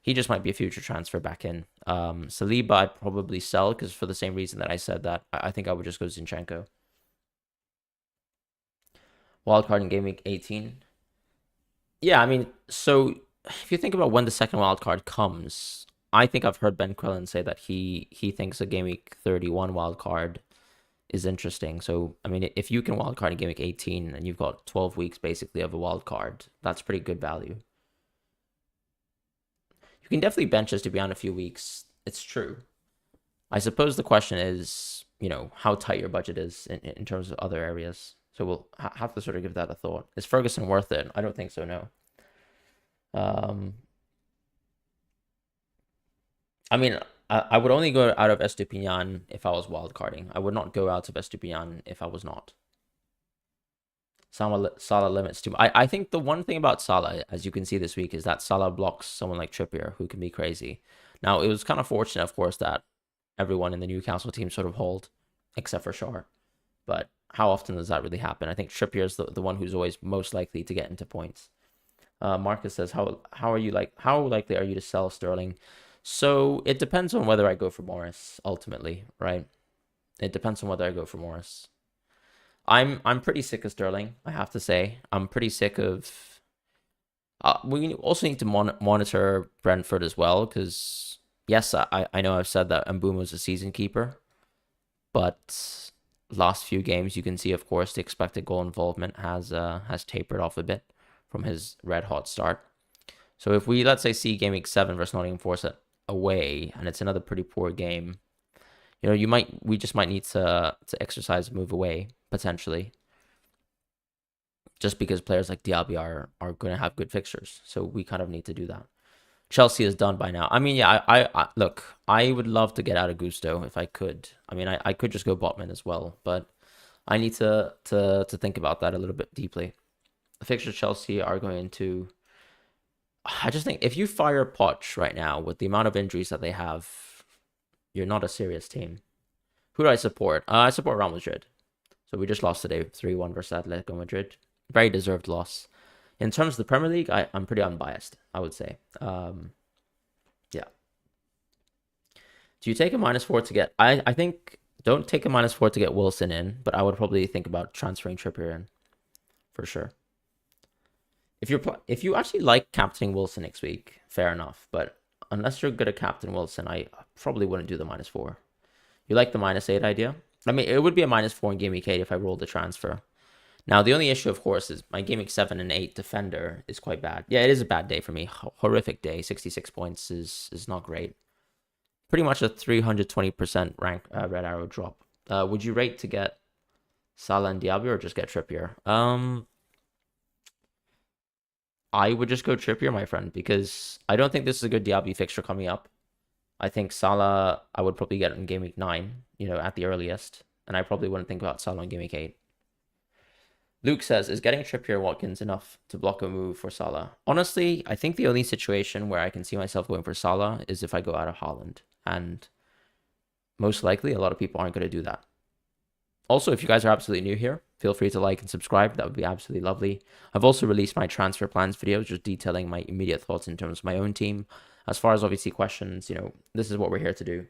he just might be a future transfer back in. Saliba, I'd probably sell because for the same reason that I said that, I think I would just go Zinchenko. Wildcard in Game Week 18. Yeah, I mean, so if you think about when the second wildcard comes, I think I've heard Ben Quillen say that he thinks a Game Week 31 wildcard is interesting. So, I mean, if you can wildcard in Game Week 18 and you've got 12 weeks basically of a wildcard, that's pretty good value. You can definitely bench us to be on a few weeks. It's true. I suppose the question is, how tight your budget is in terms of other areas. So we'll have to sort of give that a thought. Is Ferguson worth it? I don't think so, no. I mean, I would only go out of Estupiñán if I was wildcarding. I would not go out of Estupiñán if I was not. Salah limits too. I think the one thing about Salah, as you can see this week, is that Salah blocks someone like Trippier, who can be crazy. Now, it was kind of fortunate, of course, that everyone in the Newcastle team sort of hold, except for Shaw. But how often does that really happen? I think Trippier is the one who's always most likely to get into points. Marcus says, how likely are you to sell Sterling? So it depends on whether I go for Morris, ultimately, right? It depends on whether I go for Morris. I'm pretty sick of Sterling, I have to say. I'm pretty sick of We also need to monitor Brentford as well, because yes, I know I've said that Mbeumo was a season keeper, but last few games you can see, of course, the expected goal involvement has tapered off a bit from his red hot start. So if we, let's say, see Game Week 7 versus Nottingham Forest away, and it's another pretty poor game, we just might need to exercise a move away potentially, just because players like Diaby are going to have good fixtures. So we kind of need to do that. Chelsea is done by now. I mean, yeah, I look, I would love to get out of Gusto if I could. I mean, I could just go Botman as well, but I need to think about that a little bit deeply. The fixtures Chelsea are going to. I just think if you fire Poch right now with the amount of injuries that they have, you're not a serious team. Who do I support? I support Real Madrid. So we just lost today, 3-1 versus Atletico Madrid. Very deserved loss. In terms of the Premier League, I'm pretty unbiased, I would say. Yeah. Do you take a -4 to get... I think don't take a -4 to get Wilson in, but I would probably think about transferring Trippier in, for sure. If you actually like captaining Wilson next week, fair enough. But unless you're good at Captain Wilson, I probably wouldn't do the -4. You like the -8 idea? I mean, it would be a -4 in Game Week 8 if I rolled the transfer. Now, the only issue, of course, is my Game Week 7 and 8 defender is quite bad. Yeah, it is a bad day for me. Horrific day. 66 points is not great. Pretty much a 320% rank red arrow drop. Would you rate to get Salah and Diaby or just get Trippier? I would just go Trippier, my friend, because I don't think this is a good Diaby fixture coming up. I think Salah, I would probably get in Game Week 9, at the earliest. And I probably wouldn't think about Salah in Game Week 8. Luke says, is getting Trippier Watkins enough to block a move for Salah? Honestly, I think the only situation where I can see myself going for Salah is if I go out of Haaland. And most likely, a lot of people aren't going to do that. Also, if you guys are absolutely new here, feel free to like and subscribe. That would be absolutely lovely. I've also released my transfer plans videos, just detailing my immediate thoughts in terms of my own team. As far as obviously questions, this is what we're here to do.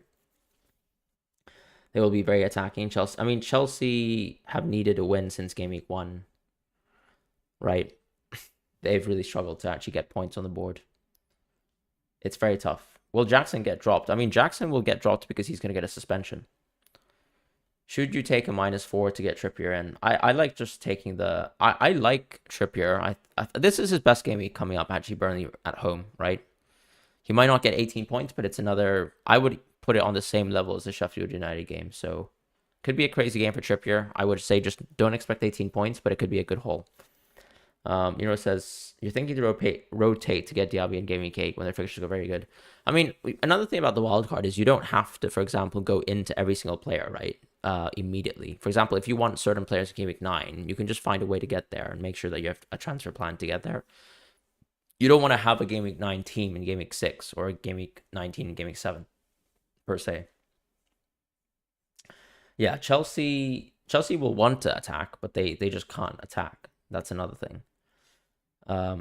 They will be very attacking. Chelsea have needed a win since Game Week 1, right? They've really struggled to actually get points on the board. It's very tough. Will Jackson get dropped? I mean, Jackson will get dropped because he's going to get a suspension. Should you take a -4 to get Trippier in? I like just taking the... I like Trippier. This is his best game week coming up, actually, Burnley at home, right? He might not get 18 points, but it's another... I would put it on the same level as the Sheffield United game, so... Could be a crazy game for Trippier. I would say just don't expect 18 points, but it could be a good haul. Says, you're thinking to rotate to get Diaby in Game Week 8 when their fixtures go very good. I mean, another thing about the wildcard is you don't have to, for example, go into every single player, right? Immediately. For example, if you want certain players in Game Week 9, you can just find a way to get there and make sure that you have a transfer plan to get there. You don't want to have a Game Week 9 team in Game Week 6 or a Game Week 19 in Game Week 7, per se. Yeah, Chelsea will want to attack, but they just can't attack. That's another thing.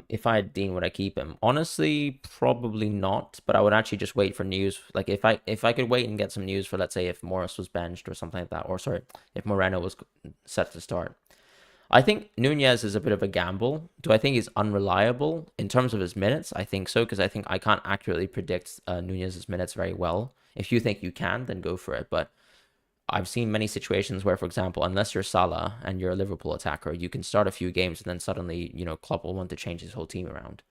If I had Dean, would I keep him? Honestly, probably not, but I would actually just wait for news. Like if I could wait and get some news for, let's say, if Morris was benched or something like that, or sorry, if Moreno was set to start. I think Nunez is a bit of a gamble. Do I think he's unreliable in terms of his minutes? I think so, because I think I can't accurately predict Nunez's minutes very well. If you think you can, then go for it, but I've seen many situations where, for example, unless you're Salah and you're a Liverpool attacker, you can start a few games and then suddenly, Klopp will want to change his whole team around.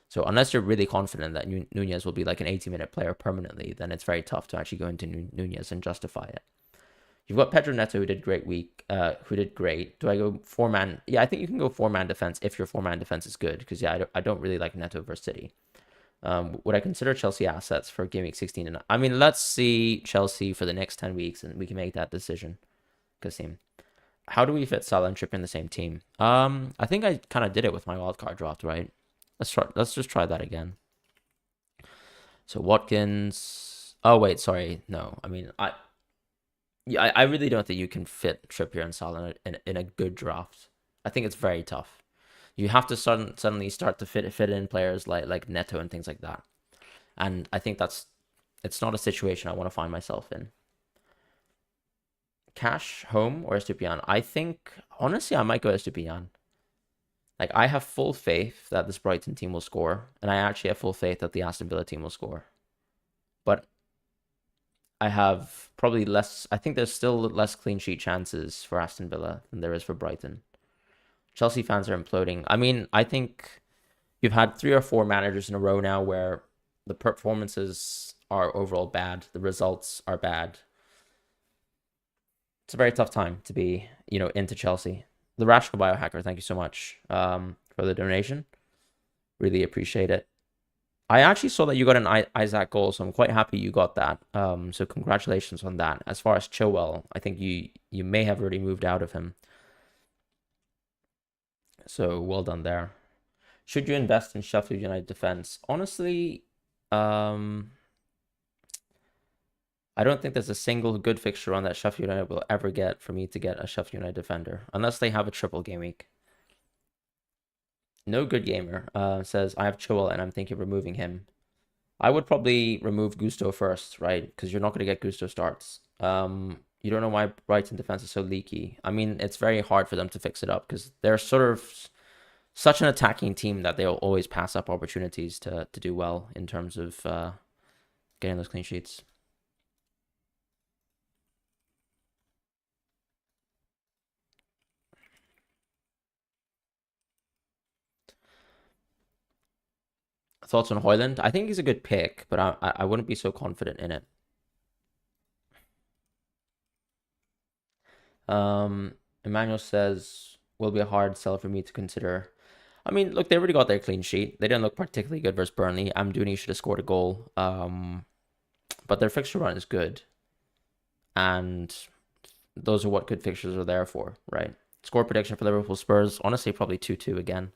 So unless you're really confident that Nunez will be like an 80-minute player permanently, then it's very tough to actually go into Nunez and justify it. You've got Pedro Neto, who did great. Do I go 4-man? Yeah, I think you can go 4-man defense if your 4-man defense is good, because yeah, I don't really like Neto versus City. Would I consider Chelsea assets for Game Week 16? I mean, let's see Chelsea for the next 10 weeks and we can make that decision. Kasim, how do we fit Salah and Trippier in the same team? I think I kind of did it with my wildcard draft, right? Let's just try that again. So Watkins. Oh wait, sorry, no. I mean, I really don't think you can fit Trippier and Salah in a good draft. I think it's very tough. You have to suddenly start to fit in players like Neto and things like that. And I think it's not a situation I want to find myself in. Cash, home, or Estupiñán? I think, honestly, I might go Estupiñán. Like, I have full faith that this Brighton team will score, and I actually have full faith that the Aston Villa team will score. But I have probably less. I think there's still less clean sheet chances for Aston Villa than there is for Brighton. Chelsea fans are imploding. I mean, I think you've had 3 or 4 managers in a row now where the performances are overall bad, the results are bad. It's a very tough time to be, into Chelsea. The Rational Biohacker, thank you so much for the donation. Really appreciate it. I actually saw that you got an Isaac goal, so I'm quite happy you got that. So congratulations on that. As far as Chilwell, I think you may have already moved out of him. So well done there. Should you invest in Sheffield United defense? Honestly, I don't think there's a single good fixture on that Sheffield United will ever get for me to get a Sheffield United defender, unless they have a triple game week. No good gamer says, I have Chilwell and I'm thinking of removing him. I would probably remove Gusto first, right? Because you're not going to get Gusto starts. You don't know why Brighton defense is so leaky. I mean, it's very hard for them to fix it up because they're sort of such an attacking team that they'll always pass up opportunities to do well in terms of getting those clean sheets. Thoughts on Højlund? I think he's a good pick, but I wouldn't be so confident in it. Emmanuel says, will be a hard sell for me to consider. I mean, look, they already got their clean sheet. They didn't look particularly good versus Burnley. Amdouni should have scored a goal. But their fixture run is good. And those are what good fixtures are there for, right? Score prediction for Liverpool Spurs, honestly, probably 2-2 again.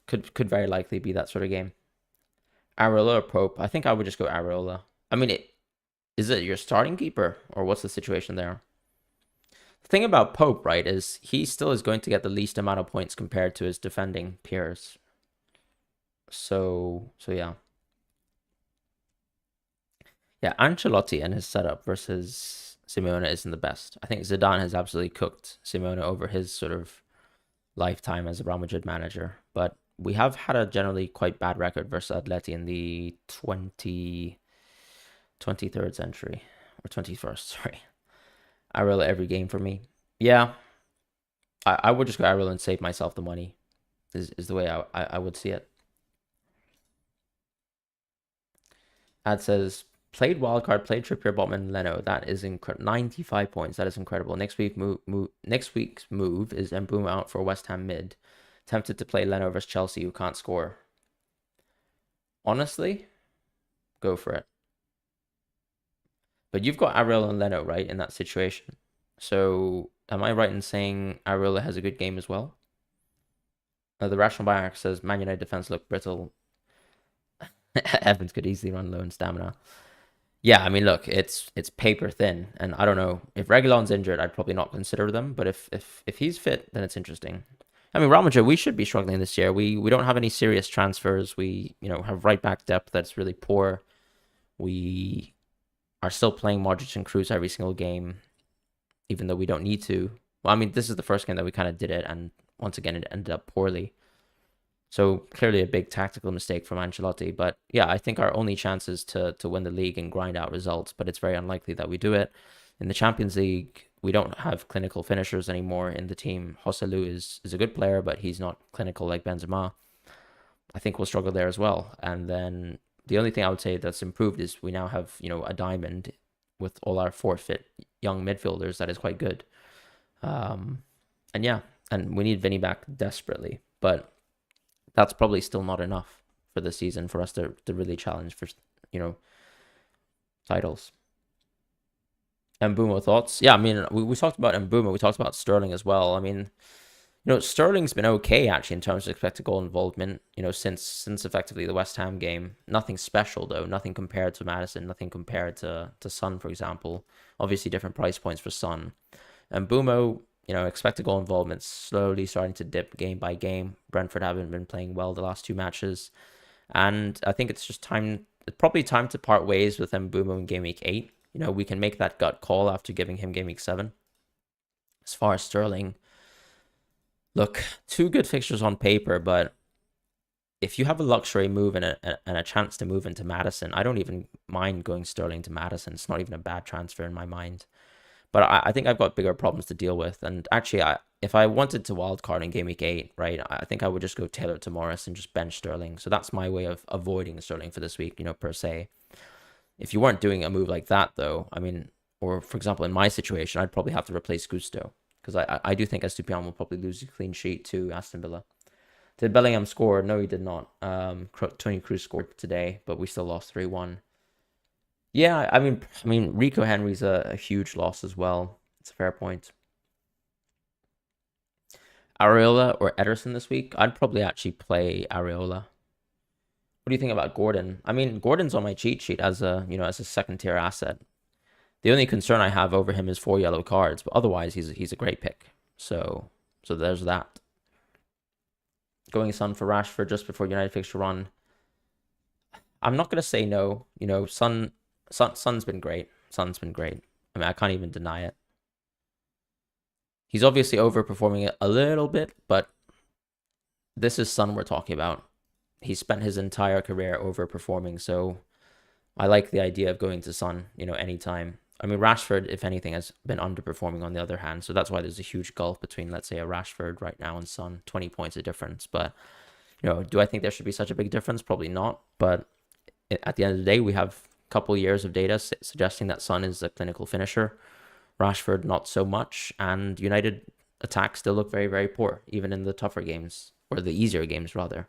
Could very likely be that sort of game. Areola or Pope? I think I would just go Areola. I mean, is it your starting keeper or what's the situation there? The thing about Pope, right, is he still is going to get the least amount of points compared to his defending peers. So yeah. Yeah, Ancelotti and his setup versus Simeone isn't the best. I think Zidane has absolutely cooked Simeone over his sort of lifetime as a Real Madrid manager. But we have had a generally quite bad record versus Atleti in the 23rd century. Or 21st, sorry. Areola every game for me. Yeah. I would just go Areola and save myself the money. Is the way I would see it. Ad says, played Wildcard, played Trippier, Botman, Leno. That is incredible. 95 points. That is incredible. Next week's move is Mbeumo out for West Ham mid. Tempted to play Leno versus Chelsea, who can't score. Honestly, go for it. But you've got Areola and Leno, right, in that situation. So am I right in saying Areola has a good game as well? The Rational Biohacker says, Man United defense look brittle. Evans could easily run low in stamina. Yeah, I mean, look, it's paper thin, and I don't know if Reguilon's injured, I'd probably not consider them. But if he's fit, then it's interesting. I mean, Real Madrid, we should be struggling this year. We don't have any serious transfers. We have right back depth that's really poor. We are still playing Modric and Kroos every single game, even though we don't need to. Well, I mean, this is the first game that we kind of did it, and once again, it ended up poorly. So clearly a big tactical mistake from Ancelotti. But yeah, I think our only chance is to win the league and grind out results, but it's very unlikely that we do it. In the Champions League, we don't have clinical finishers anymore in the team. Joselu is a good player, but he's not clinical like Benzema. I think we'll struggle there as well. And then the only thing I would say that's improved is we now have, a diamond with all our forfeit young midfielders that is quite good. And yeah, and we need Vinny back desperately. But that's probably still not enough for the season for us to really challenge for, titles. Mbeumo thoughts? Yeah, I mean, we talked about Mbeumo. We talked about Sterling as well. I mean, Sterling's been okay, actually, in terms of expected goal involvement, since effectively the West Ham game. Nothing special, though. Nothing compared to Maddison. Nothing compared to Son, for example. Obviously, different price points for Son. Mbeumo, expected goal involvement slowly starting to dip game by game. Brentford haven't been playing well the last 2 matches. And I think it's just probably time to part ways with Mbeumo in Game Week 8. We can make that gut call after giving him Game Week 7. As far as Sterling, Look, two good fixtures on paper, but if you have a luxury move and a chance to move into Madison, I don't even mind going Sterling to Madison. It's not even a bad transfer in my mind. But I think I've got bigger problems to deal with. And actually, if I wanted to wildcard in Game Week 8, right, I think I would just go Taylor to Morris and just bench Sterling. So that's my way of avoiding Sterling for this week, per se. If you weren't doing a move like that, though, I mean, or for example, in my situation, I'd probably have to replace Gusto. Because I do think Estupiñán will probably lose a clean sheet to Aston Villa. Did Bellingham score? No, he did not. Tony Cruz scored today, but we still lost 3-1. Yeah, I mean, Rico Henry's a huge loss as well. It's a fair point. Areola or Ederson this week? I'd probably actually play Areola. What do you think about Gordon? I mean, Gordon's on my cheat sheet as a second tier asset. The only concern I have over him is 4 yellow cards, but otherwise he's a great pick. So there's that. Going Son for Rashford just before United fixture run. I'm not gonna say no. Son's been great. Son's been great. I mean, I can't even deny it. He's obviously overperforming it a little bit, but this is Son we're talking about. He spent his entire career overperforming, so I like the idea of going to Son, anytime. I mean, Rashford, if anything, has been underperforming on the other hand, so that's why there's a huge gulf between, let's say, a Rashford right now and Son, 20 points of difference. But, do I think there should be such a big difference? Probably not. But at the end of the day, we have a couple years of data suggesting that Son is a clinical finisher. Rashford, not so much. And United attacks still look very, very poor, even in the tougher games, or the easier games, rather.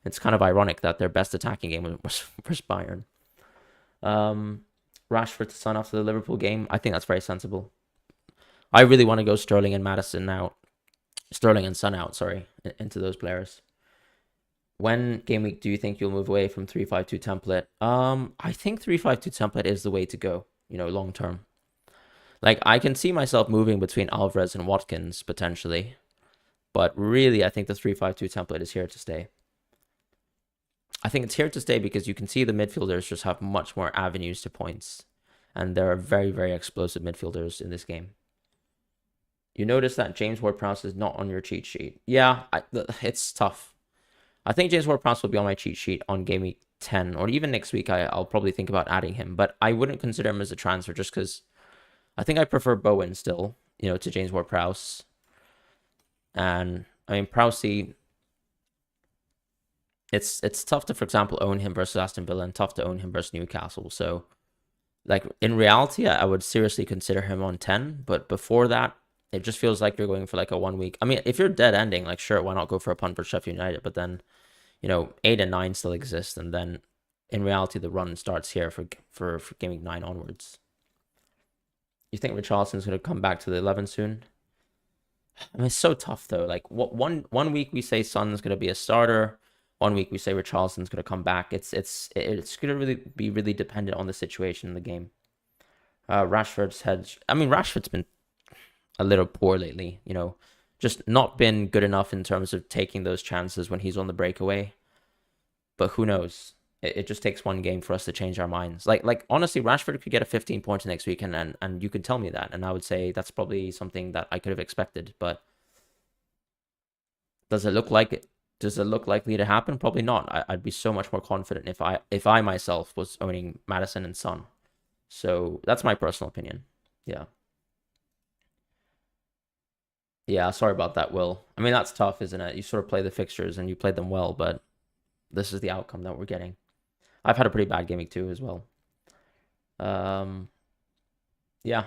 It's kind of ironic that their best attacking game was Bayern. Rashford to Son after the Liverpool game. I think that's very sensible. I really want to go Sterling and Madison out. Sterling and Son out, sorry, into those players. When game week do you think you'll move away from 3-5-2 template? I think 3-5-2 template is the way to go, long term. Like, I can see myself moving between Alvarez and Watkins potentially. But really, I think the 3-5-2 template is here to stay. I think it's here to stay because you can see the midfielders just have much more avenues to points. And there are very, very explosive midfielders in this game. You notice that James Ward-Prowse is not on your cheat sheet. Yeah, it's tough. I think James Ward-Prowse will be on my cheat sheet on Game Week 10. Or even next week, I'll probably think about adding him. But I wouldn't consider him as a transfer just because I think I prefer Bowen still, to James Ward-Prowse. And, I mean, Prowsey... It's tough to, for example, own him versus Aston Villa and tough to own him versus Newcastle. So, like, in reality, I would seriously consider him on 10. But before that, it just feels like you're going for, like, a 1 week. I mean, if you're dead ending, like, sure, why not go for a punt for Sheffield United? But then, 8 and 9 still exist. And then, in reality, the run starts here for Game Week 9 onwards. You think Richarlison's going to come back to the 11 soon? I mean, it's so tough, though. Like, one week we say Son's going to be a starter. 1 week we say Richarlison's going to come back. It's going to really be really dependent on the situation in the game. Rashford's been a little poor lately. Just not been good enough in terms of taking those chances when he's on the breakaway. But who knows? It just takes one game for us to change our minds. Like honestly, Rashford could get a 15 points next week, and you could tell me that, and I would say that's probably something that I could have expected. But does it look like it? Does it look likely to happen? Probably not. I'd be so much more confident if I myself was owning Madison and Son. So that's my personal opinion. Yeah. Yeah, sorry about that, Will. I mean, that's tough, isn't it? You sort of play the fixtures and you played them well, but this is the outcome that we're getting. I've had a pretty bad game week too as well. Yeah.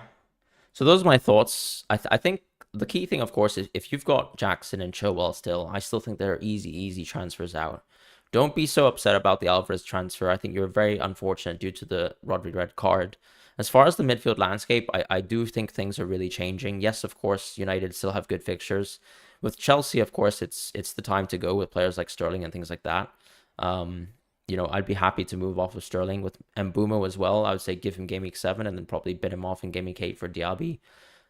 So those are my thoughts. I think the key thing, of course, is if you've got Jackson and Chilwell still, I still think there are easy transfers out. Don't be so upset about the Alvarez transfer. I think you're very unfortunate due to the Rodri red card. As far as the midfield landscape, I do think things are really changing. Yes, of course, United still have good fixtures. With Chelsea, of course, it's the time to go with players like Sterling and things like that. I'd be happy to move off of Sterling with Mbeumo as well. I would say give him Game Week 7 and then probably bid him off in Game Week 8 for Diaby.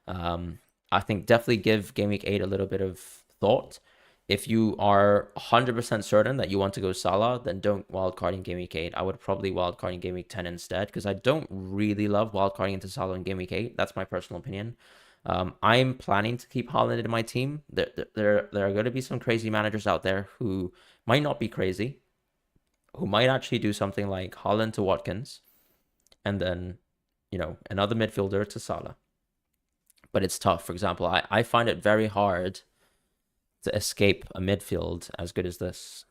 I think definitely give Game Week 8 a little bit of thought. If you are 100% certain that you want to go Salah, then don't wildcard in Game Week 8. I would probably wildcard in Game Week 10 instead, because I don't really love wildcarding into Salah in Game Week 8. That's my personal opinion. I'm planning to keep Haaland in my team. There are going to be some crazy managers out there who might not be crazy, who might actually do something like Haaland to Watkins, and then, another midfielder to Salah. But it's tough. For example, I find it very hard to escape a midfield as good as this.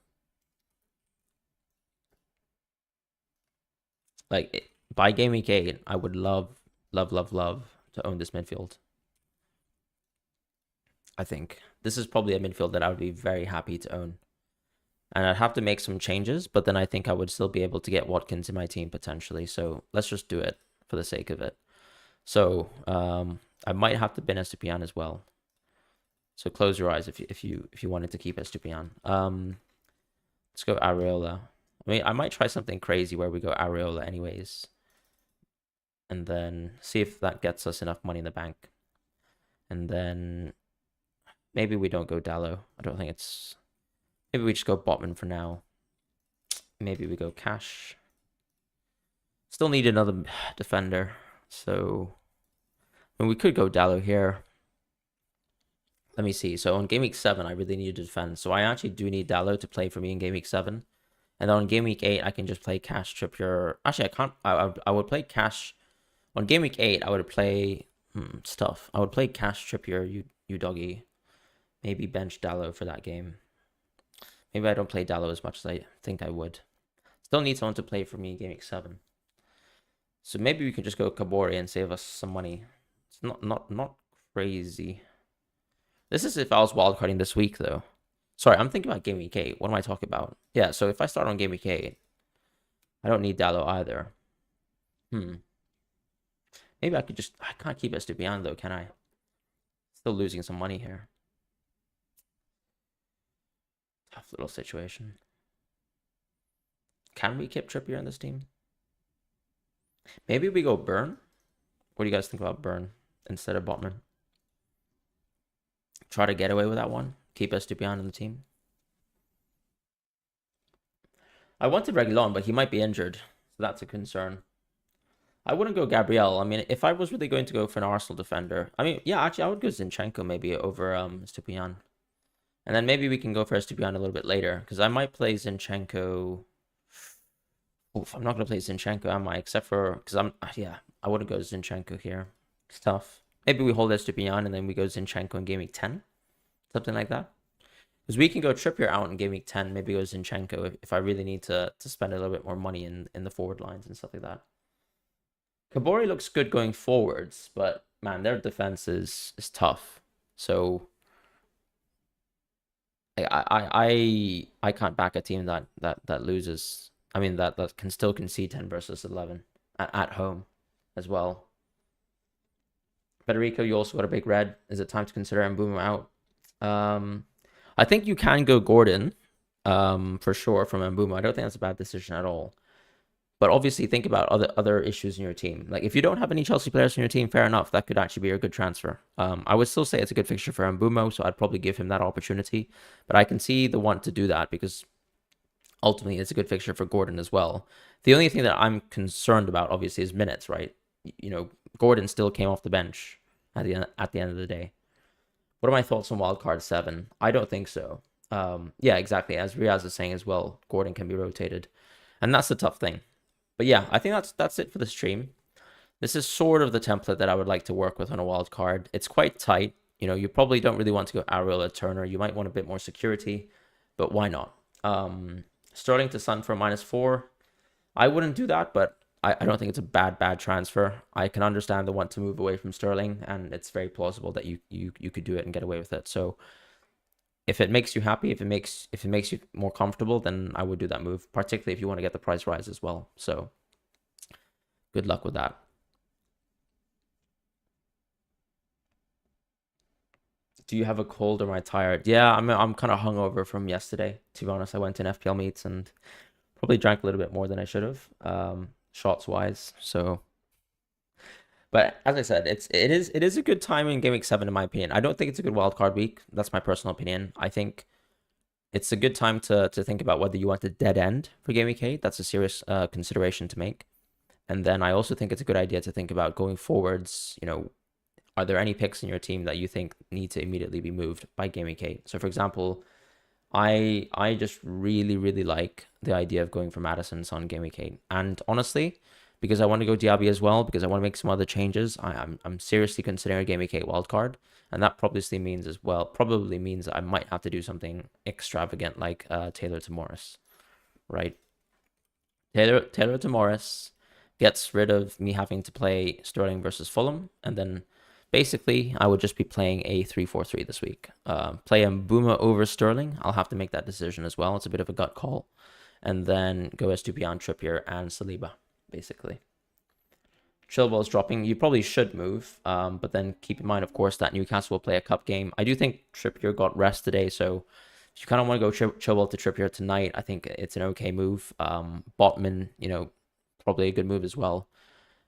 Like, by game week 8, I would love to own this midfield. I think this is probably a midfield that I would be very happy to own. And I'd have to make some changes, but then I think I would still be able to get Watkins in my team potentially. So let's just do it for the sake of it. So I might have to bin Estupiñán as well. So close your eyes if you wanted to keep Estupiñán. Let's go Areola. I mean, I might try something crazy where we go Areola anyways. And then see if that gets us enough money in the bank. And then maybe we don't go Dallo. I don't think it's... Maybe we just go Botman for now. Maybe we go cash. Still need another defender. So, I mean, we could go Dallo here. Let me see. So on game week 7, I really need to defend. So I actually do need Dallo to play for me in game week 7. And then on game week 8, I can just play cash Trippier. Actually, I can't. I would play cash. On game week 8, I would play stuff. I would play cash Trippier, you doggy. Maybe bench Dallo for that game. Maybe I don't play Dallo as much as I think I would. Still need someone to play for me in game week 7. So maybe we can just go Kabori and save us some money. It's not crazy. This is if I was wildcarding this week, though. Sorry, I'm thinking about game week 8. What am I talking about? Yeah, so if I start on game week 8, I don't need Dallo either. Maybe I could just... I can't keep Estupiñán, though, can I? Still losing some money here. Tough little situation. Can we keep Trippier in this team? Maybe we go Burn. What do you guys think about Burn instead of Botman? Try to get away with that one. Keep Estupiñán in the team. I wanted Reguilon, but he might be injured. So that's a concern. I wouldn't go Gabriel. I mean, if I was really going to go for an Arsenal defender... I mean, yeah, actually, I would go Zinchenko maybe over Estupiñán. And then maybe we can go for Estupiñán a little bit later. Because I might play Zinchenko... Oof, I'm not going to play Zinchenko, am I? Except for... Because I wouldn't go Zinchenko here. It's tough. Maybe we hold Estupiñán and then we go Zinchenko in game week 10. Something like that. Because we can go Trippier out in game week 10. Maybe go Zinchenko if I really need to spend a little bit more money in the forward lines and stuff like that. Kabori looks good going forwards, but man, their defense is tough. So I can't back a team that loses. I mean that can still concede 10 versus 11 at home as well. Federico, you also got a big red. Is it time to consider Mbeumo out? I think you can go Gordon for sure from Mbeumo. I don't think that's a bad decision at all. But obviously think about other issues in your team. Like if you don't have any Chelsea players in your team, fair enough. That could actually be a good transfer. I would still say it's a good fixture for Mbeumo, so I'd probably give him that opportunity. But I can see the want to do that because ultimately it's a good fixture for Gordon as well. The only thing that I'm concerned about, obviously, is minutes, right? Gordon still came off the bench at the end of the day. What are my thoughts on Wildcard 7? I don't think so. Yeah, exactly. As Riaz is saying as well, Gordon can be rotated. And that's the tough thing. But yeah, I think that's it for the stream. This is sort of the template that I would like to work with on a wild card. It's quite tight. You probably don't really want to go Areola Turner. You might want a bit more security, but why not? Sterling to Son for -4. I wouldn't do that, but I don't think it's a bad transfer. I can understand the want to move away from Sterling, and it's very plausible that you could do it and get away with it. So if it makes you happy, if it makes you more comfortable, then I would do that move, particularly if you want to get the price rise as well. So good luck with that. Do you have a cold or am I tired? Yeah, I'm kind of hungover from yesterday, to be honest. I went to an FPL meets and probably drank a little bit more than I should have, shots wise. So, but as I said, it is a good time in Game Week 7 in my opinion. I don't think it's a good wildcard week. That's my personal opinion. I think it's a good time to think about whether you want a dead end for Game Week 8. That's a serious consideration to make. And then I also think it's a good idea to think about going forwards, are there any picks in your team that you think need to immediately be moved by Game Week 8? So, for example, I just really like the idea of going for Madison's on Game Week 8. And honestly, because I want to go Diaby as well, because I want to make some other changes, I'm seriously considering a Game Week 8 wildcard. And that probably means I might have to do something extravagant like Taylor to Morris, right? Taylor to Morris gets rid of me having to play Sterling versus Fulham, and then basically I would just be playing a 3-4-3 this week. Play Mbuma over Sterling. I'll have to make that decision as well. It's a bit of a gut call, and then go Estupiñán, Trippier, and Saliba basically. Chilwell's dropping. You probably should move, but then keep in mind, of course, that Newcastle will play a cup game. I do think Trippier got rest today, so if you kind of want to go Chilwell to Trippier tonight, I think it's an okay move. Botman, probably a good move as well.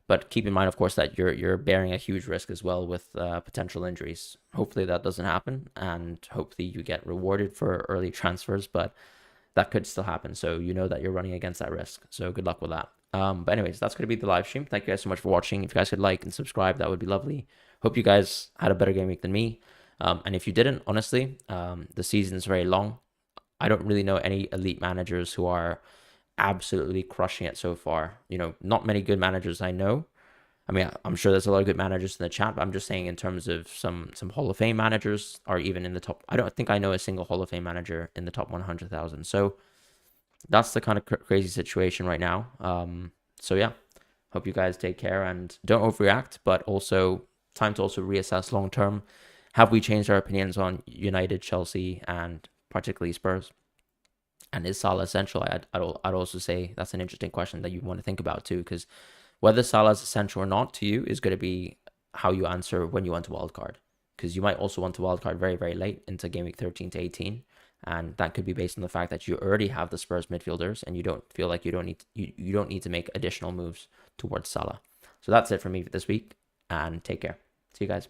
But keep in mind, of course, that you're bearing a huge risk as well with potential injuries. Hopefully that doesn't happen, and hopefully you get rewarded for early transfers, but that could still happen. So you know that you're running against that risk. So good luck with that. But anyways, that's going to be the live stream. Thank you guys so much for watching. If you guys could like and subscribe, that would be lovely. Hope you guys had a better game week than me. And if you didn't, honestly, the season is very long. I don't really know any elite managers who are absolutely crushing it so far. Not many good managers I know. I mean, I'm sure there's a lot of good managers in the chat, but I'm just saying in terms of some Hall of Fame managers are even in the top. I don't think I know a single Hall of Fame manager in the top 100,000. So that's the kind of crazy situation right now. So yeah, hope you guys take care and don't overreact, but also time to also reassess long term. Have we changed our opinions on United, Chelsea, and particularly Spurs? And is Salah essential? I'd also say that's an interesting question that you want to think about too, because whether Salah is essential or not to you is going to be how you answer when you want to wildcard. Because you might also want to wildcard very, very late into game week 13 to 18. And that could be based on the fact that you already have the Spurs midfielders and you don't feel like you don't need to make additional moves towards Salah. So that's it for me this week, and take care. See you guys.